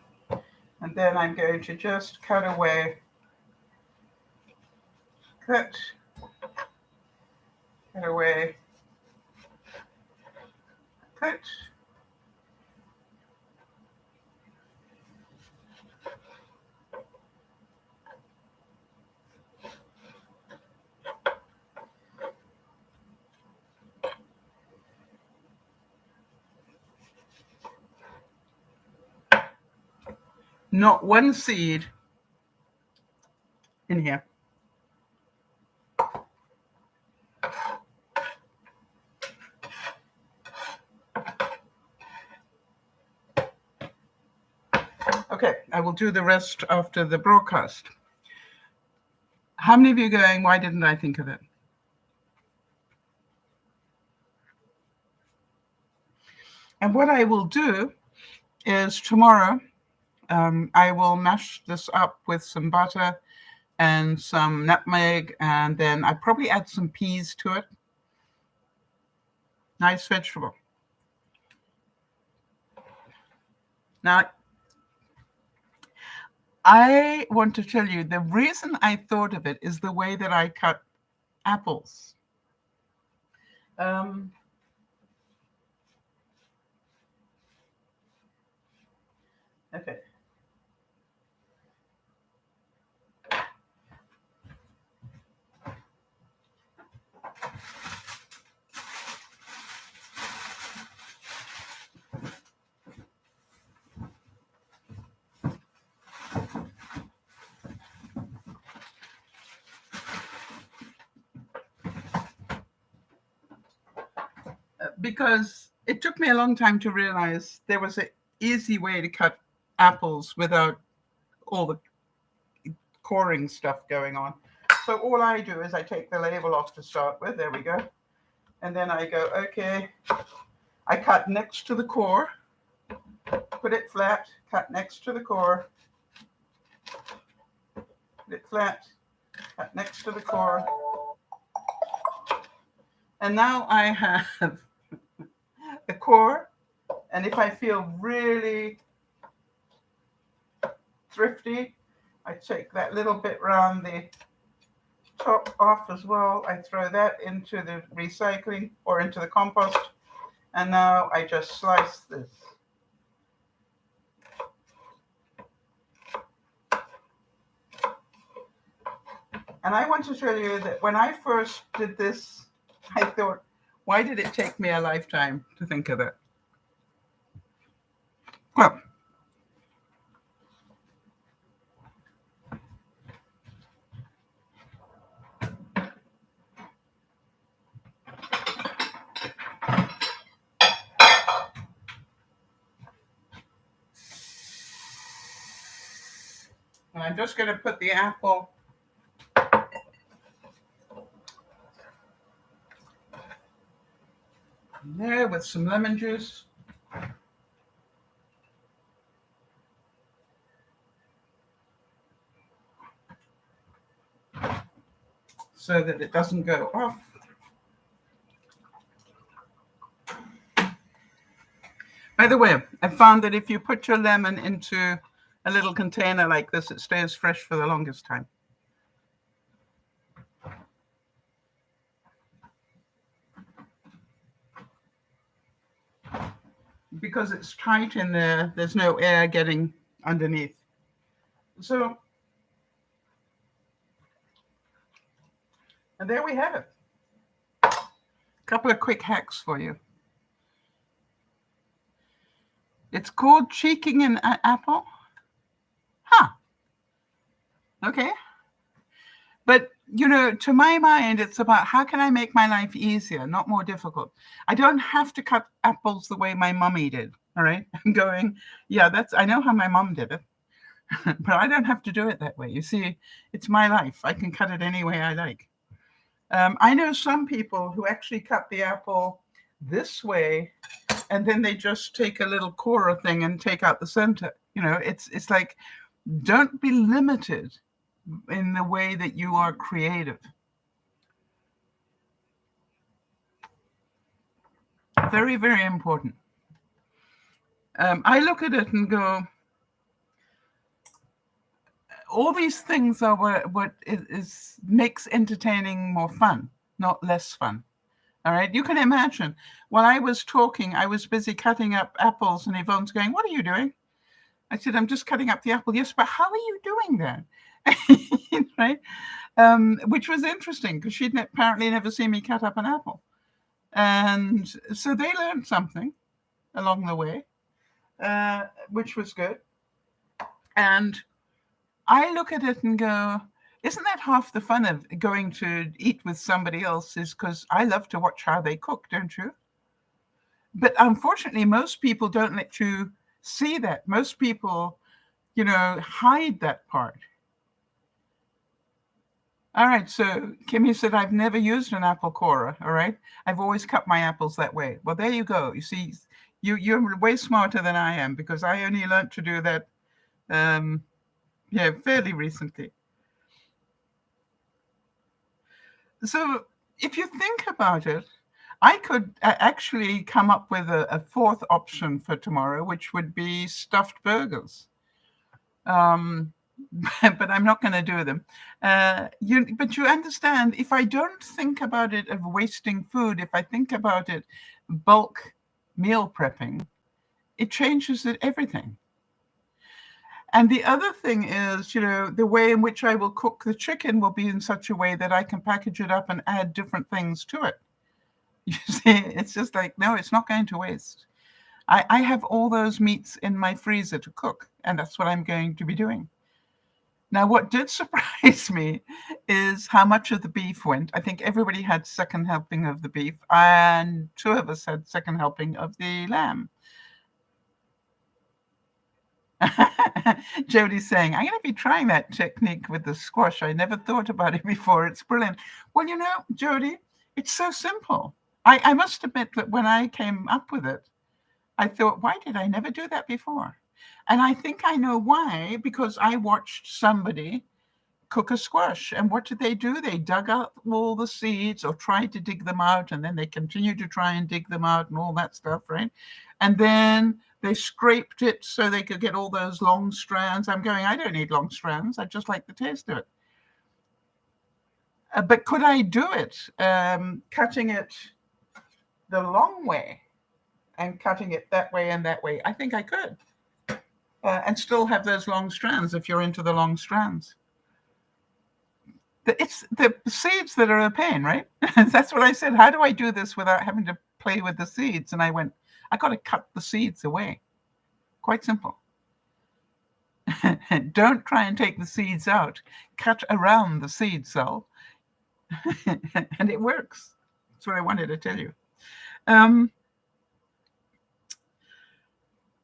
And then I'm going to just cut away, cut away, cut. Not one seed in here. Okay, I will do the rest after the broadcast. How many of you are going, why didn't I think of it? And what I will do is tomorrow, I will mash this up with some butter and some nutmeg, and then I probably add some peas to it. Nice vegetable. Now, I want to tell you, the reason I thought of it is the way that I cut apples. Okay. Because it took me a long time to realize there was an easy way to cut apples without all the coring stuff going on. So all I do is I take the label off to start with. There we go. And then I go, okay, I cut next to the core, put it flat, cut next to the core, put it flat, cut next to the core. And now I have the core And if I feel really thrifty, I take that little bit round the top off as well. I throw that into the recycling or into the compost. And now I just slice this. And I want to tell you that when I first did this, I thought, why did it take me a lifetime to think of it? Well, and I'm just going to put the apple in there with some lemon juice. So that it doesn't go off. By the way, I found that if you put your lemon into a little container like this, it stays fresh for the longest time. Because it's tight in there, there's no air getting underneath. So, and there we have it. A couple of quick hacks for you. It's called cheeking an apple. Huh. Okay. But, to my mind, it's about how can I make my life easier, not more difficult. I don't have to cut apples the way my mommy did. All right. I'm going, I know how my mom did it, but I don't have to do it that way. You see, it's my life. I can cut it any way I like. I know some people who actually cut the apple this way, and then they just take a little corer thing and take out the center. It's like, don't be limited in the way that you are creative. Very, very important. I look at it and go, all these things are what makes entertaining more fun, not less fun. All right. You can imagine while I was talking, I was busy cutting up apples, and Yvonne's going, "What are you doing?" I said, "I'm just cutting up the apple." "Yes, but how are you doing that?" Right? Which was interesting because she'd apparently never seen me cut up an apple. And so they learned something along the way, which was good. And I look at it and go, isn't that half the fun of going to eat with somebody else? Is because I love to watch how they cook, don't you? But unfortunately, most people don't let you see that. Most people, hide that part. All right, so Kimmy said, I've never used an apple corer, all right? I've always cut my apples that way. Well, there you go. You see, you're way smarter than I am, because I only learned to do that fairly recently. So if you think about it, I could actually come up with a fourth option for tomorrow, which would be stuffed burgers. But I'm not going to do them. But you understand, if I don't think about it of wasting food, if I think about it bulk meal prepping, it changes everything. And the other thing is, the way in which I will cook the chicken will be in such a way that I can package it up and add different things to it. You see, it's just like, no, it's not going to waste. I have all those meats in my freezer to cook, and that's what I'm going to be doing. Now, what did surprise me is how much of the beef went. I think everybody had second helping of the beef, and 2 of us had second helping of the lamb. Jody's saying, I'm going to be trying that technique with the squash. I never thought about it before. It's brilliant. Well, Jody, it's so simple. I must admit that when I came up with it, I thought, why did I never do that before? And I think I know why, because I watched somebody cook a squash. And what did they do? They dug out all the seeds or tried to dig them out, and then they continued to try and dig them out and all that stuff, right? And then they scraped it so they could get all those long strands. I'm going, I don't need long strands. I just like the taste of it. But could I do it, cutting it the long way and cutting it that way and that way? I think I could. And still have those long strands if you're into the long strands. It's the seeds that are a pain, right? That's what I said. How do I do this without having to play with the seeds? And I went, I got to cut the seeds away. Quite simple. Don't try and take the seeds out. Cut around the seed cell. And it works. That's what I wanted to tell you. I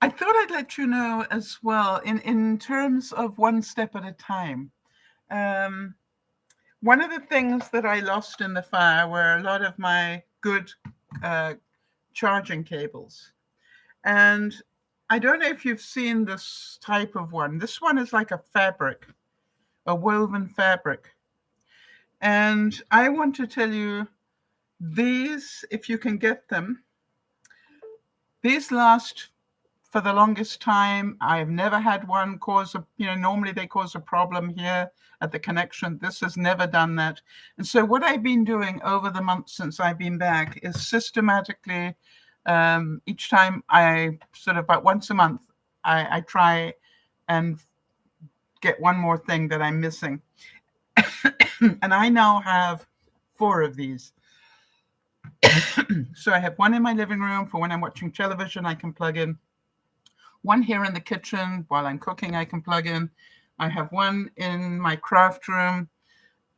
thought I'd let you know as well, in terms of one step at a time. One of the things that I lost in the fire were a lot of my good charging cables. And I don't know if you've seen this type of one. This one is like a fabric, a woven fabric. And I want to tell you, these, if you can get them, these last for the longest time. I've never had one cause a, normally they cause a problem here at the connection. This has never done that. And so what I've been doing over the months since I've been back is systematically, each time I sort of about once a month, I try and get one more thing that I'm missing. And I now have 4 of these. So I have one in my living room for when I'm watching television, I can plug in. One here in the kitchen while I'm cooking, I can plug in. I have one in my craft room,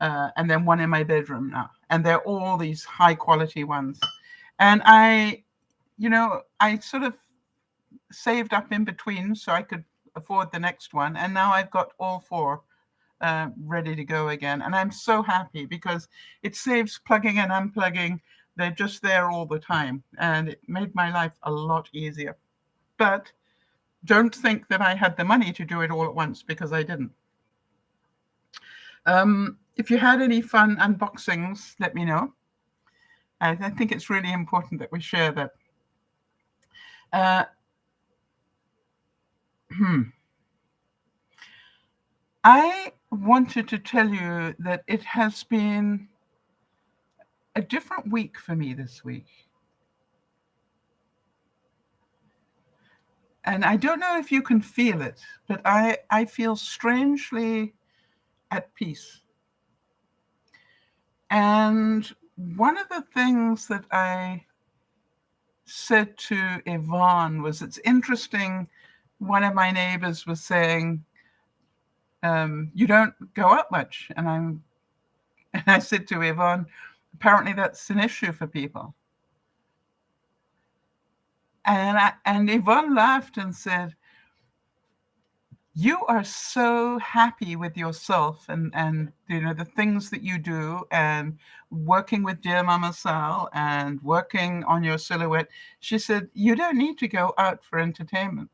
and then one in my bedroom now. And they're all these high quality ones. And I sort of saved up in between so I could afford the next one. And now I've got all 4 ready to go again. And I'm so happy because it saves plugging and unplugging. They're just there all the time. And it made my life a lot easier. But don't think that I had the money to do it all at once, because I didn't. If you had any fun unboxings, let me know. I think it's really important that we share that. I wanted to tell you that it has been a different week for me this week. And I don't know if you can feel it, but I feel strangely at peace. And one of the things that I said to Yvonne was, it's interesting, one of my neighbors was saying, you don't go out much. And I said to Yvonne, apparently that's an issue for people. And Yvonne laughed and said, you are so happy with yourself and the things that you do, and working with DearMamaSal and working on your silhouette. She said, you don't need to go out for entertainment.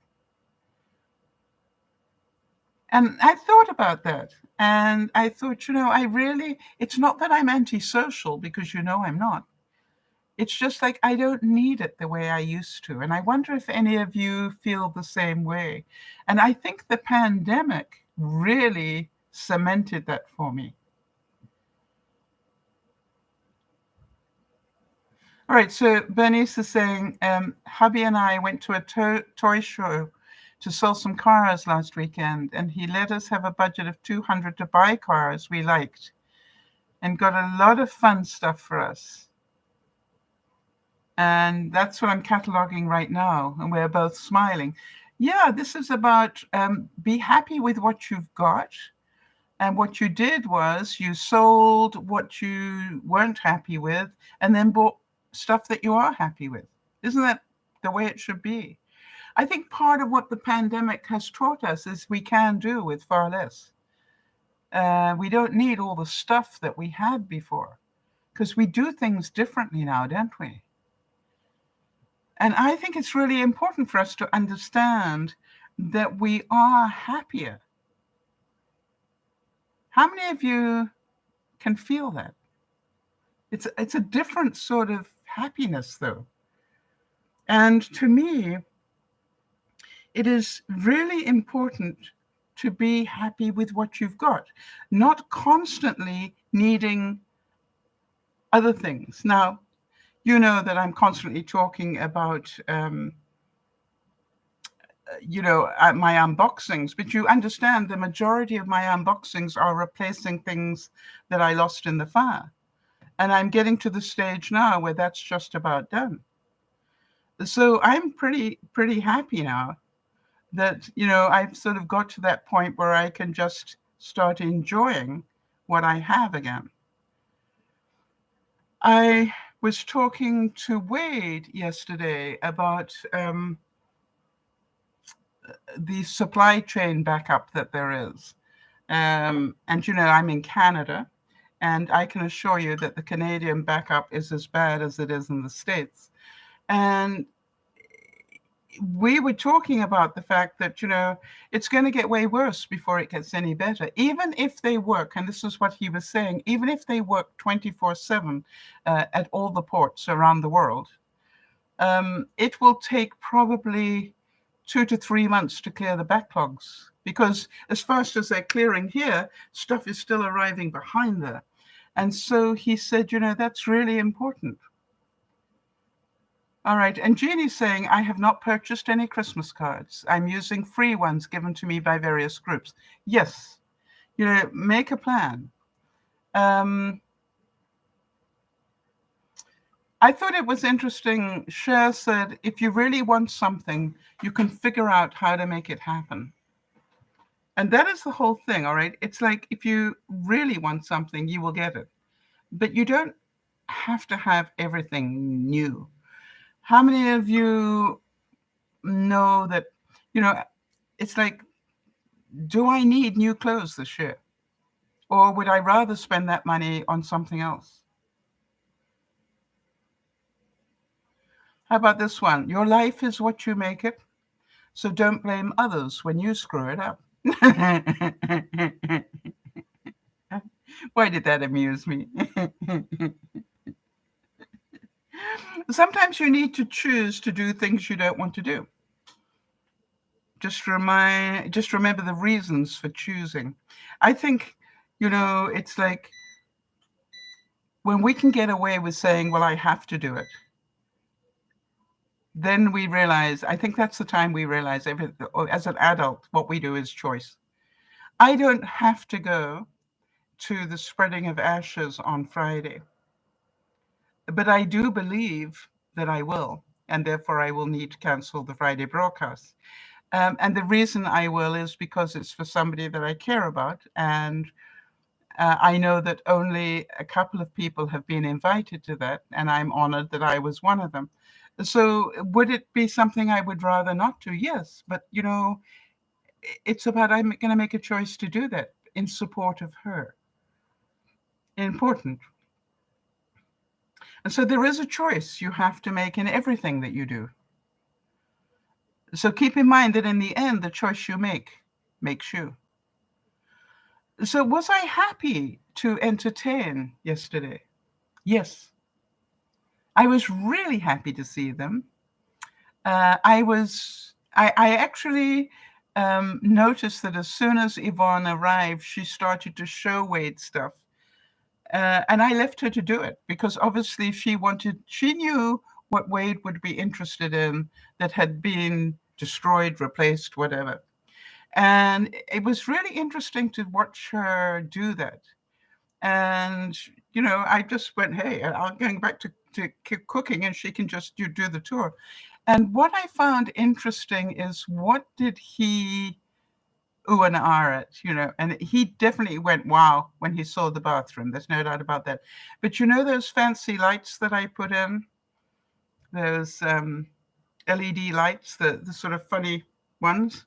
And I thought about that. And I thought, it's not that I'm antisocial, because I'm not. It's just like I don't need it the way I used to. And I wonder if any of you feel the same way. And I think the pandemic really cemented that for me. All right, so Bernice is saying, hubby and I went to a toy show to sell some cars last weekend, and he let us have a budget of $200 to buy cars we liked, and got a lot of fun stuff for us. And that's what I'm cataloging right now, and we're both smiling. Yeah, this is about be happy with what you've got. And what you did was you sold what you weren't happy with and then bought stuff that you are happy with. Isn't that the way it should be? I think part of what the pandemic has taught us is we can do with far less. We don't need all the stuff that we had before, because we do things differently now, don't we? And I think it's really important for us to understand that we are happier. How many of you can feel that? It's a different sort of happiness, though. And to me, it is really important to be happy with what you've got, not constantly needing other things. Now, you know that I'm constantly talking about, my unboxings, but you understand the majority of my unboxings are replacing things that I lost in the fire. And I'm getting to the stage now where that's just about done. So I'm pretty happy now that, I've sort of got to that point where I can just start enjoying what I have again. I was talking to Wade yesterday about the supply chain backup that there is. And, I'm in Canada, and I can assure you that the Canadian backup is as bad as it is in the States. And we were talking about the fact that, it's going to get way worse before it gets any better. Even if they work, and this is what he was saying, even if they work 24/7 at all the ports around the world, it will take probably 2 to 3 months to clear the backlogs, because as fast as they're clearing here, stuff is still arriving behind there. And so he said, that's really important. All right. And Jeannie's saying, I have not purchased any Christmas cards. I'm using free ones given to me by various groups. Yes. Make a plan. I thought it was interesting. Cher said, if you really want something, you can figure out how to make it happen. And that is the whole thing. All right. It's like, if you really want something, you will get it. But you don't have to have everything new. How many of you know that, it's like, do I need new clothes this year? Or would I rather spend that money on something else? How about this one? Your life is what you make it, so don't blame others when you screw it up. Why did that amuse me? Sometimes you need to choose to do things you don't want to do. Just remember the reasons for choosing. I think, it's like when we can get away with saying, well, I have to do it, then we realize, I think that's the time we realize as an adult, what we do is choice. I don't have to go to the spreading of ashes on Friday, but I do believe that I will, and therefore I will need to cancel the Friday broadcast. And the reason I will is because it's for somebody that I care about, and I know that only a couple of people have been invited to that, and I'm honored that I was one of them. So would it be something I would rather not do? Yes, but it's about, I'm going to make a choice to do that in support of her. Important. And so there is a choice you have to make in everything that you do. So keep in mind that in the end, the choice you make makes you. So was I happy to entertain yesterday? Yes. I was really happy to see them. I actually noticed that as soon as Yvonne arrived, she started to show Wade stuff. And I left her to do it because obviously she knew what Wade would be interested in that had been destroyed, replaced, whatever. And it was really interesting to watch her do that. And, I just went, hey, I'm going back to keep cooking and she can just do the tour. And what I found interesting is, what did he ooh and ah at, and he definitely went, wow, when he saw the bathroom. There's no doubt about that. But those fancy lights that I put in, those LED lights, the sort of funny ones,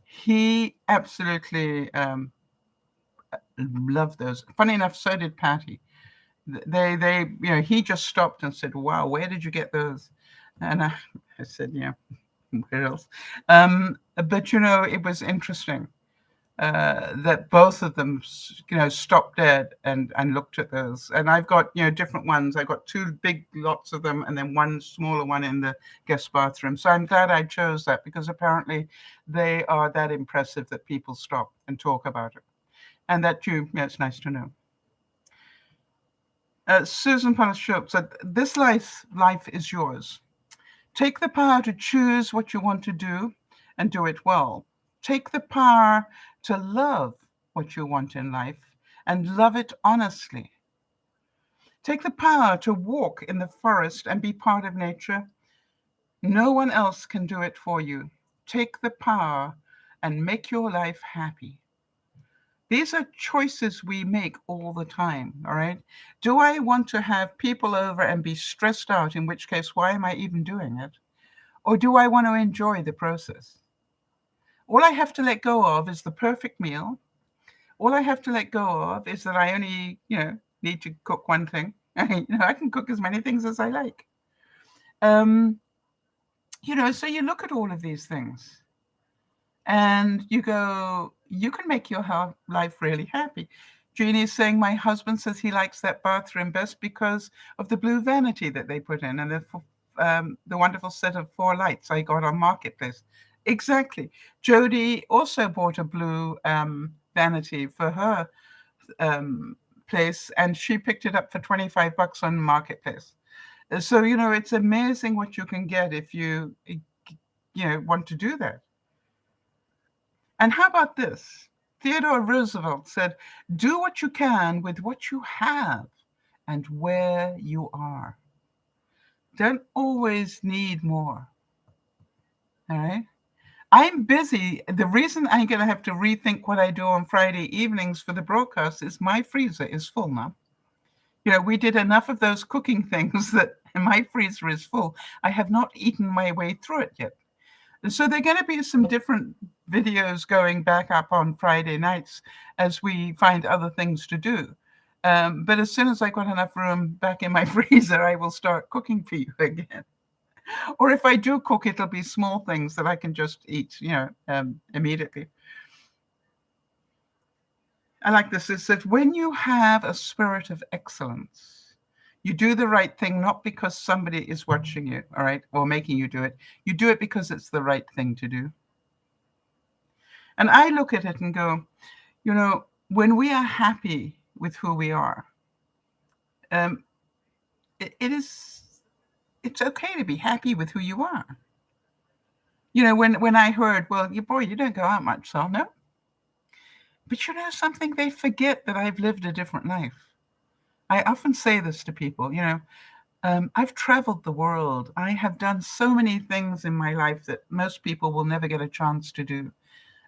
he absolutely loved those. Funny enough, so did Patty. They he just stopped and said, wow, where did you get those? And I said, yeah, where else? But it was interesting. that both of them, stopped dead and looked at those. And I've got, different ones. I've got two big lots of them and then one smaller one in the guest bathroom. So I'm glad I chose that, because apparently they are that impressive that people stop and talk about it. And that it's nice to know. Susan Panashuk said, this life is yours. Take the power to choose what you want to do and do it well. Take the power to love what you want in life and love it honestly. Take the power to walk in the forest and be part of nature. No one else can do it for you. Take the power and make your life happy. These are choices we make all the time, all right? Do I want to have people over and be stressed out, in which case, why am I even doing it? Or do I want to enjoy the process? All I have to let go of is the perfect meal. All I have to let go of is that I only, need to cook one thing. I can cook as many things as I like. So you look at all of these things and you go, you can make your life really happy. Jeannie is saying, my husband says he likes that bathroom best because of the blue vanity that they put in and the wonderful set of 4 lights I got on Marketplace. Exactly. Jody also bought a blue vanity for her place, and she picked it up for $25 on Marketplace. So, it's amazing what you can get if you want to do that. And how about this? Theodore Roosevelt said, do what you can with what you have and where you are. Don't always need more. All right? I'm busy. The reason I'm going to have to rethink what I do on Friday evenings for the broadcast is my freezer is full now. We did enough of those cooking things that my freezer is full. I have not eaten my way through it yet. So there are going to be some different videos going back up on Friday nights as we find other things to do. But as soon as I got enough room back in my freezer, I will start cooking for you again. Or if I do cook, it'll be small things that I can just eat, immediately. I like this. It says, when you have a spirit of excellence, you do the right thing, not because somebody is watching you, all right, or making you do it. You do it because it's the right thing to do. And I look at it and go, when we are happy with who we are, it's okay to be happy with who you are. When I heard, well, you don't go out much, so no. But something, they forget that I've lived a different life. I often say this to people, I've traveled the world. I have done so many things in my life that most people will never get a chance to do.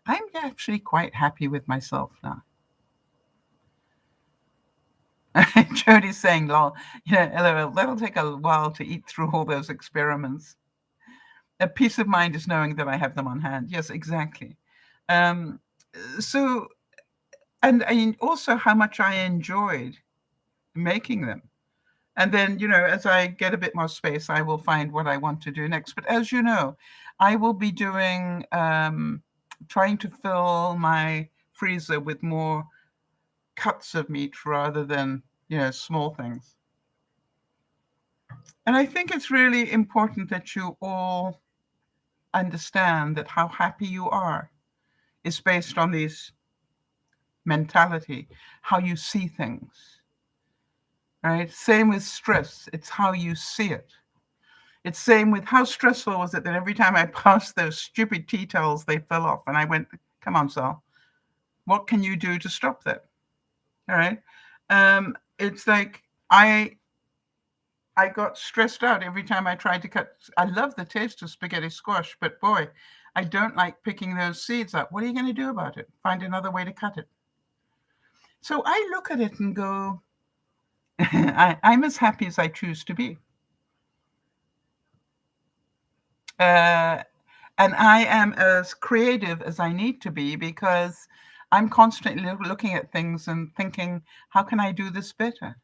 I'm actually quite happy with myself now. Jody's saying, lol, LOL, that'll take a while to eat through all those experiments. A peace of mind is knowing that I have them on hand. Yes, exactly. So, and also how much I enjoyed making them. And then, as I get a bit more space, I will find what I want to do next. But as you know, I will be doing, trying to fill my freezer with more cuts of meat rather than, small things. And I think it's really important that you all understand that how happy you are is based on this mentality, how you see things. Right? Same with stress. It's how you see it. It's same with how stressful was it that every time I passed those stupid tea towels, they fell off. And I went, come on, Sal, what can you do to stop that? All right. It's like I got stressed out every time I tried to cut. I love the taste of spaghetti squash, but boy, I don't like picking those seeds up. What are you going to do about it? Find another way to cut it. So I look at it and go, I'm as happy as I choose to be. And I am as creative as I need to be, because I'm constantly looking at things and thinking, how can I do this better?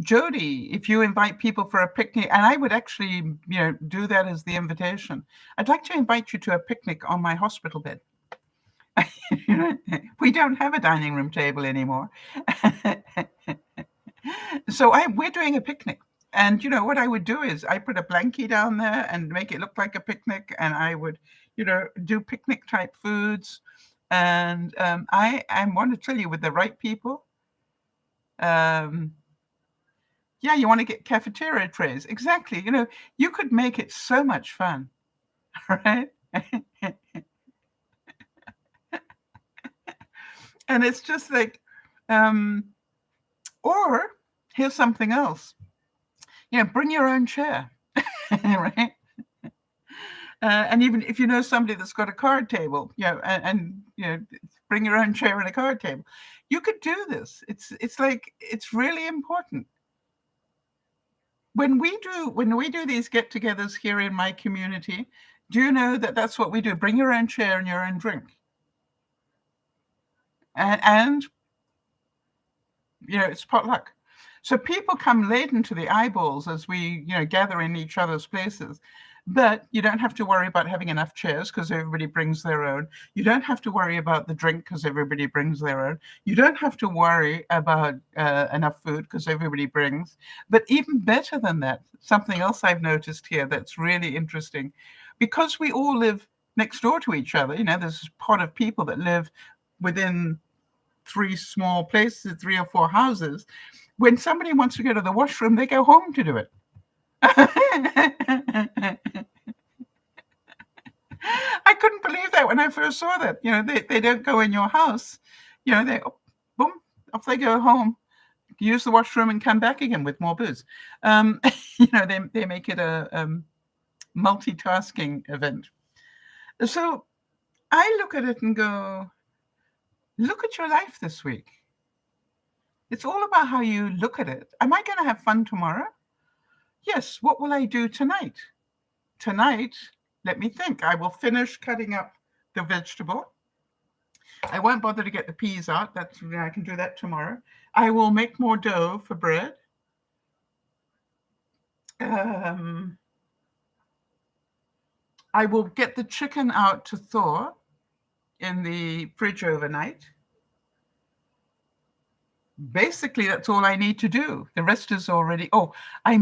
Jody, if you invite people for a picnic, and I would actually, do that as the invitation. I'd like to invite you to a picnic on my hospital bed. We don't have a dining room table anymore. So we're doing a picnic. And what I would do is I put a blankie down there and make it look like a picnic, and I would, do picnic type foods. And I want to tell you, with the right people, yeah, you want to get cafeteria trays. Exactly. You could make it so much fun, right? And it's just like, or here's something else. Bring your own chair, right? And even if you know somebody that's got a card table, and bring your own chair and a card table. You could do this. It's really important. When we do these get-togethers here in my community, do you know that that's what we do? Bring your own chair and your own drink. And it's potluck. So people come laden to the eyeballs as we, gather in each other's places. But you don't have to worry about having enough chairs because everybody brings their own. You don't have to worry about the drink because everybody brings their own. You don't have to worry about enough food because everybody brings. But even better than that, something else I've noticed here that's really interesting, because we all live next door to each other. There's a pot of people that live within 3 small places, 3 or 4 houses. When somebody wants to go to the washroom, they go home to do it. I couldn't believe that when I first saw that. They don't go in your house. They boom, off they go home, use the washroom, and come back again with more booze. They make it a multitasking event. So I look at it and go, look at your life this week. It's all about how you look at it. Am I going to have fun tomorrow? Yes. What will I do tonight? Tonight, let me think. I will finish cutting up the vegetable. I won't bother to get the peas out. I can do that tomorrow. I will make more dough for bread. I will get the chicken out to thaw in the fridge overnight. Basically, that's all I need to do. The rest is already. Oh, I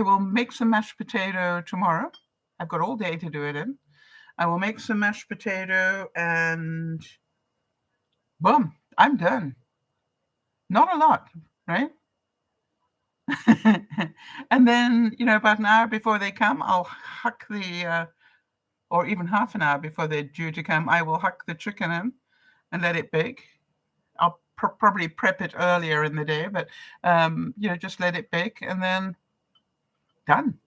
will make some mashed potato tomorrow. I've got all day to do it in. I will make some mashed potato and boom, I'm done. Not a lot, right? And then, about an hour before they come, I'll huck or even half an hour before they're due to come, I will huck the chicken in and let it bake. I'll probably prep it earlier in the day, but, just let it bake and then done.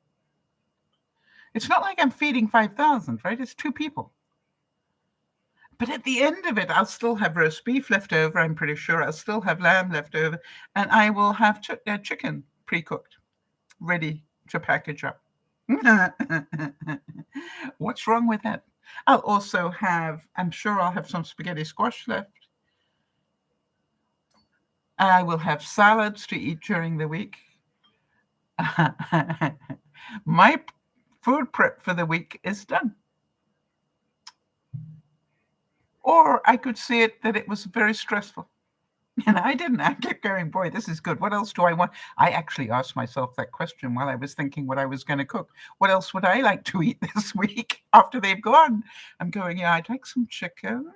It's not like I'm feeding 5,000, right? It's 2 people. But at the end of it, I'll still have roast beef left over. I'm pretty sure I'll still have lamb left over. And I will have chicken pre-cooked, ready to package up. What's wrong with that? I'll also I'm sure I'll have some spaghetti squash left. I will have salads to eat during the week. My food prep for the week is done. Or I could see it that it was very stressful. And I didn't. I kept going, boy, this is good. What else do I want? I actually asked myself that question while I was thinking what I was going to cook. What else would I like to eat this week after they've gone? I'm going, yeah, I'd like some chicken.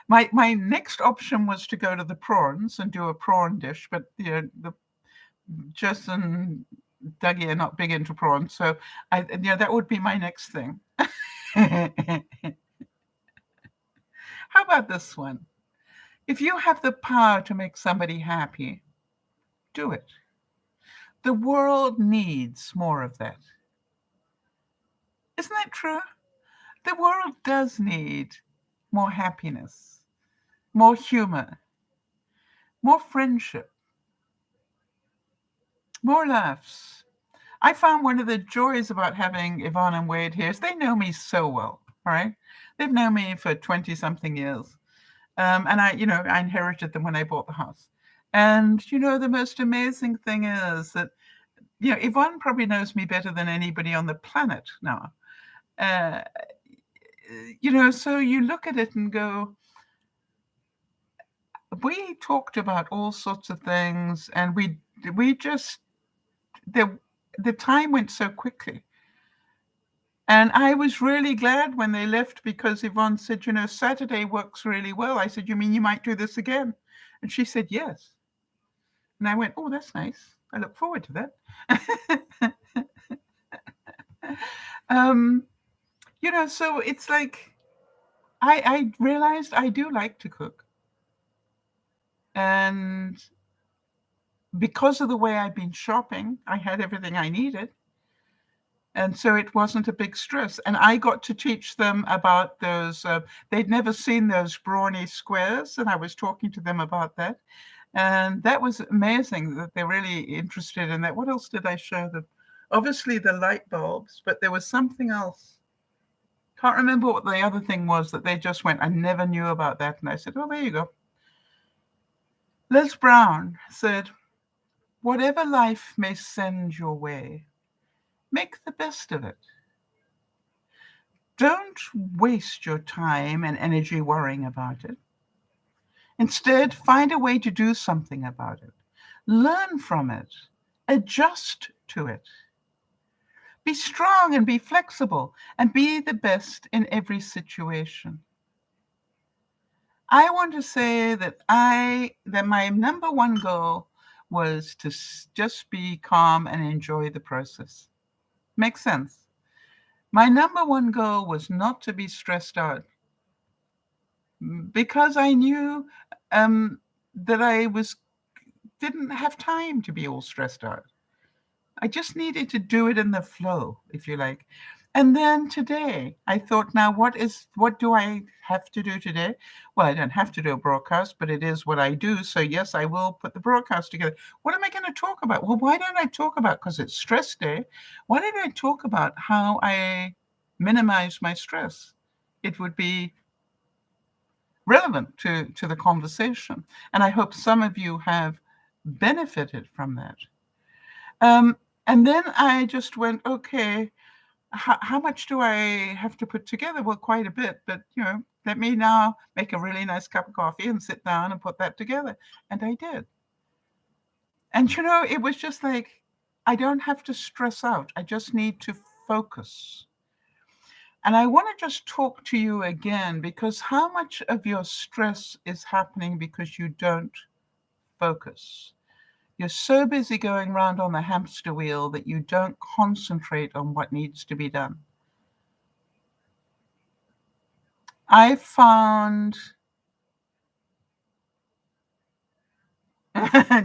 My next option was to go to the prawns and do a prawn dish, but Jess and Dougie are not big into prawns, so that would be my next thing. How about this one? If you have the power to make somebody happy, do it. The world needs more of that. Isn't that true? The world does need more happiness, more humor, more friendship, more laughs. I found one of the joys about having Yvonne and Wade here is they know me so well, all right? They've known me for 20-something years. And I inherited them when I bought the house. And, the most amazing thing is that, Yvonne probably knows me better than anybody on the planet now. so you look at it and go, we talked about all sorts of things, and we just the time went so quickly. And I was really glad when they left, because Yvonne said, Saturday works really well. I said, you mean you might do this again? And she said, yes. And I went, oh, that's nice. I look forward to that. um, so it's like, I realized I do like to cook. And because of the way I've been shopping, I had everything I needed. And so it wasn't a big stress. And I got to teach them about those, they'd never seen those brawny squares. And I was talking to them about that. And that was amazing that they're really interested in that. What else did I show them? Obviously the light bulbs, but there was something else. Can't remember what the other thing was that they just went, I never knew about that. And I said, oh, there you go. Les Brown said, whatever life may send your way, make the best of it. Don't waste your time and energy worrying about it. Instead, find a way to do something about it. Learn from it. Adjust to it. Be strong and be flexible and be the best in every situation. I want to say that my number one goal was to just be calm and enjoy the process. Makes sense. My number one goal was not to be stressed out, because I knew that I didn't have time to be all stressed out. I just needed to do it in the flow, if you like. And then today, I thought, now what do I have to do today? Well, I don't have to do a broadcast, but it is what I do. So yes, I will put the broadcast together. What am I going to talk about? Well, why don't I talk about, because it's stress day, why don't I talk about how I minimize my stress? It would be relevant to the conversation. And I hope some of you have benefited from that. And then I just went, okay, how much do I have to put together? Well, quite a bit, but let me now make a really nice cup of coffee and sit down and put that together. And I did. And it was just like, I don't have to stress out. I just need to focus. And I want to just talk to you again, because how much of your stress is happening because you don't focus? You're so busy going around on the hamster wheel that you don't concentrate on what needs to be done. I found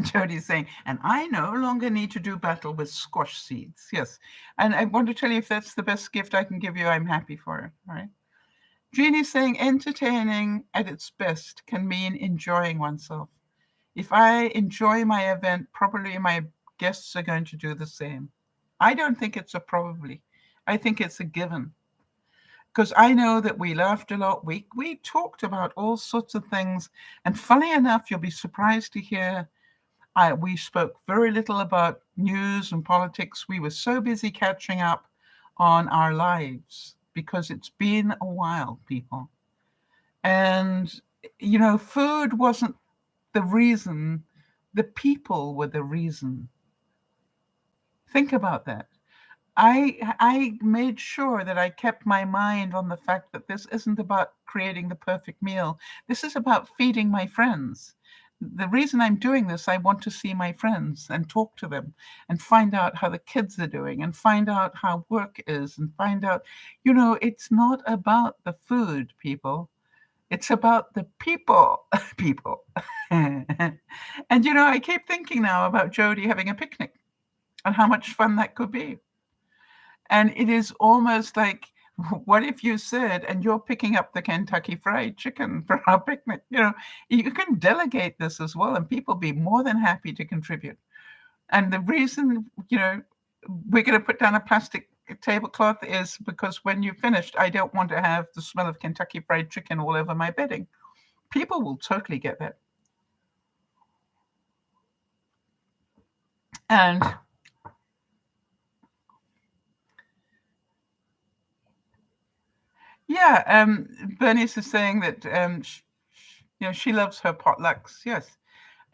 Jody's saying, and I no longer need to do battle with squash seeds. Yes. And I want to tell you, if that's the best gift I can give you, I'm happy for it. All right. Jeannie's saying, entertaining at its best can mean enjoying oneself. If I enjoy my event, probably my guests are going to do the same. I don't think it's a probably. I think it's a given. Because I know that we laughed a lot. We talked about all sorts of things. And funny enough, you'll be surprised to hear, we spoke very little about news and politics. We were so busy catching up on our lives, because it's been a while, people. And, food wasn't the reason. The people were the reason. Think about that. I made sure that I kept my mind on the fact that this isn't about creating the perfect meal. This is about feeding my friends. The reason I'm doing this, I want to see my friends and talk to them and find out how the kids are doing and find out how work is and find out, it's not about the food, people. It's about the people, people. And, I keep thinking now about Jody having a picnic and how much fun that could be. And it is almost like, what if you said, and you're picking up the Kentucky Fried Chicken for our picnic? You can delegate this as well, and people be more than happy to contribute. And the reason, we're going to put down a plastic tablecloth is because when you're finished, I don't want to have the smell of Kentucky Fried Chicken all over my bedding. People will totally get that. And yeah, Yeah, Bernice is saying that she loves her potlucks. Yes,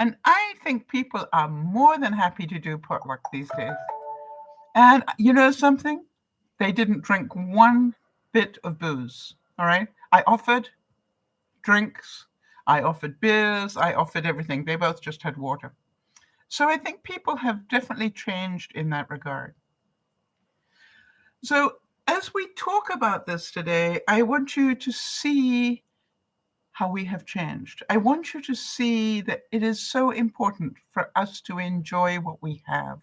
and I think people are more than happy to do potluck these days. And you know something? They didn't drink one bit of booze. All right, I offered drinks, I offered beers, I offered everything. They both just had water. So I think people have definitely changed in that regard. So as we talk about this today, I want you to see how we have changed. I want you to see that it is so important for us to enjoy what we have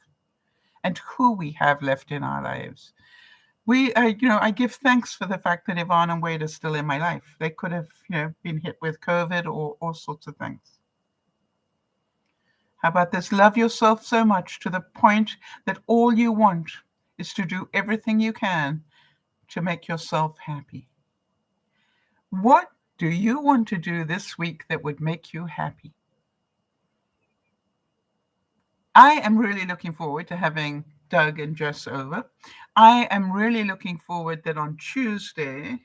and who we have left in our lives. I give thanks for the fact that Yvonne and Wade are still in my life. They could have, been hit with COVID or all sorts of things. How about this? Love yourself so much to the point that all you want is to do everything you can to make yourself happy. What do you want to do this week that would make you happy? I am really looking forward to having Doug and Jess over. I am really looking forward that on Tuesday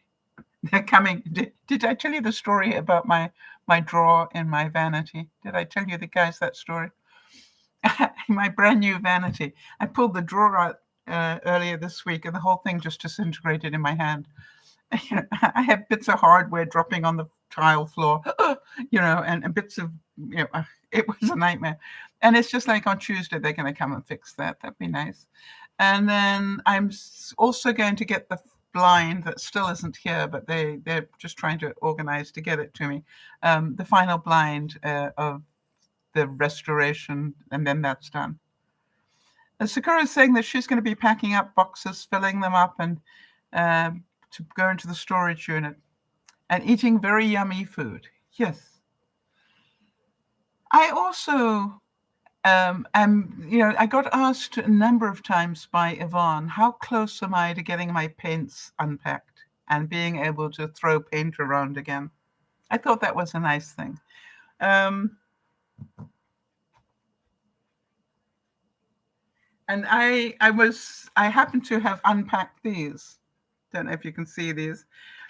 they're coming. Did I tell you the story about my drawer in my vanity? Did I tell you guys that story? My brand new vanity. I pulled the drawer out earlier this week, and the whole thing just disintegrated in my hand. I have bits of hardware dropping on the tile floor, and bits of, it was a nightmare. And it's just like on Tuesday, they're going to come and fix that. That'd be nice. And then I'm also going to get the blind that still isn't here, but they're just trying to organize to get it to me. The final blind of the restoration, and then that's done. And Sakura is saying that she's going to be packing up boxes, filling them up, and to go into the storage unit and eating very yummy food. Yes. I also I got asked a number of times by Yvonne, how close am I to getting my paints unpacked and being able to throw paint around again? I thought that was a nice thing. And I happened to have unpacked these. Don't know if you can see these,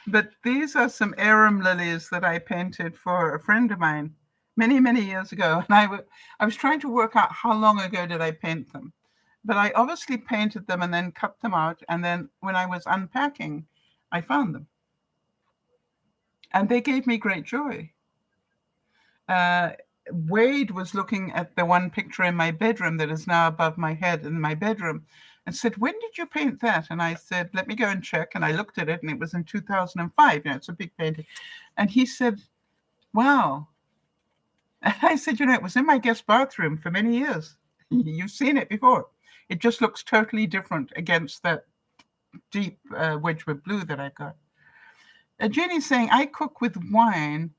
but these are some arum lilies that I painted for a friend of mine many, many years ago. And I was trying to work out how long ago did I paint them. But I obviously painted them and then cut them out. And then when I was unpacking, I found them. And they gave me great joy. Wade was looking at the one picture in my bedroom that is now above my head in my bedroom and said, when did you paint that? And I said, let me go and check. And I looked at it, and it was in 2005. It's a big painting. And he said, wow. And I said, it was in my guest bathroom for many years. You've seen it before. It just looks totally different against that deep Wedgwood blue that I got. Jenny's saying, I cook with wine,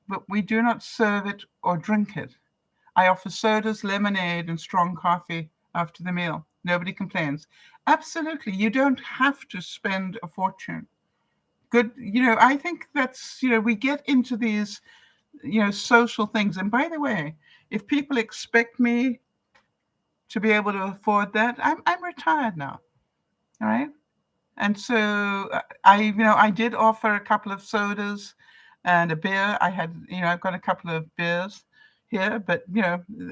but we do not serve it or drink it. I offer sodas, lemonade, and strong coffee after the meal. Nobody complains. Absolutely. You don't have to spend a fortune. Good. I think that's, we get into these, social things. And by the way, if people expect me to be able to afford that, I'm retired now. All right. And so I did offer a couple of sodas and a beer. I had, I've got a couple of beers here, but,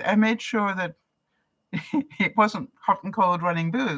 I made sure that it wasn't hot and cold running booze.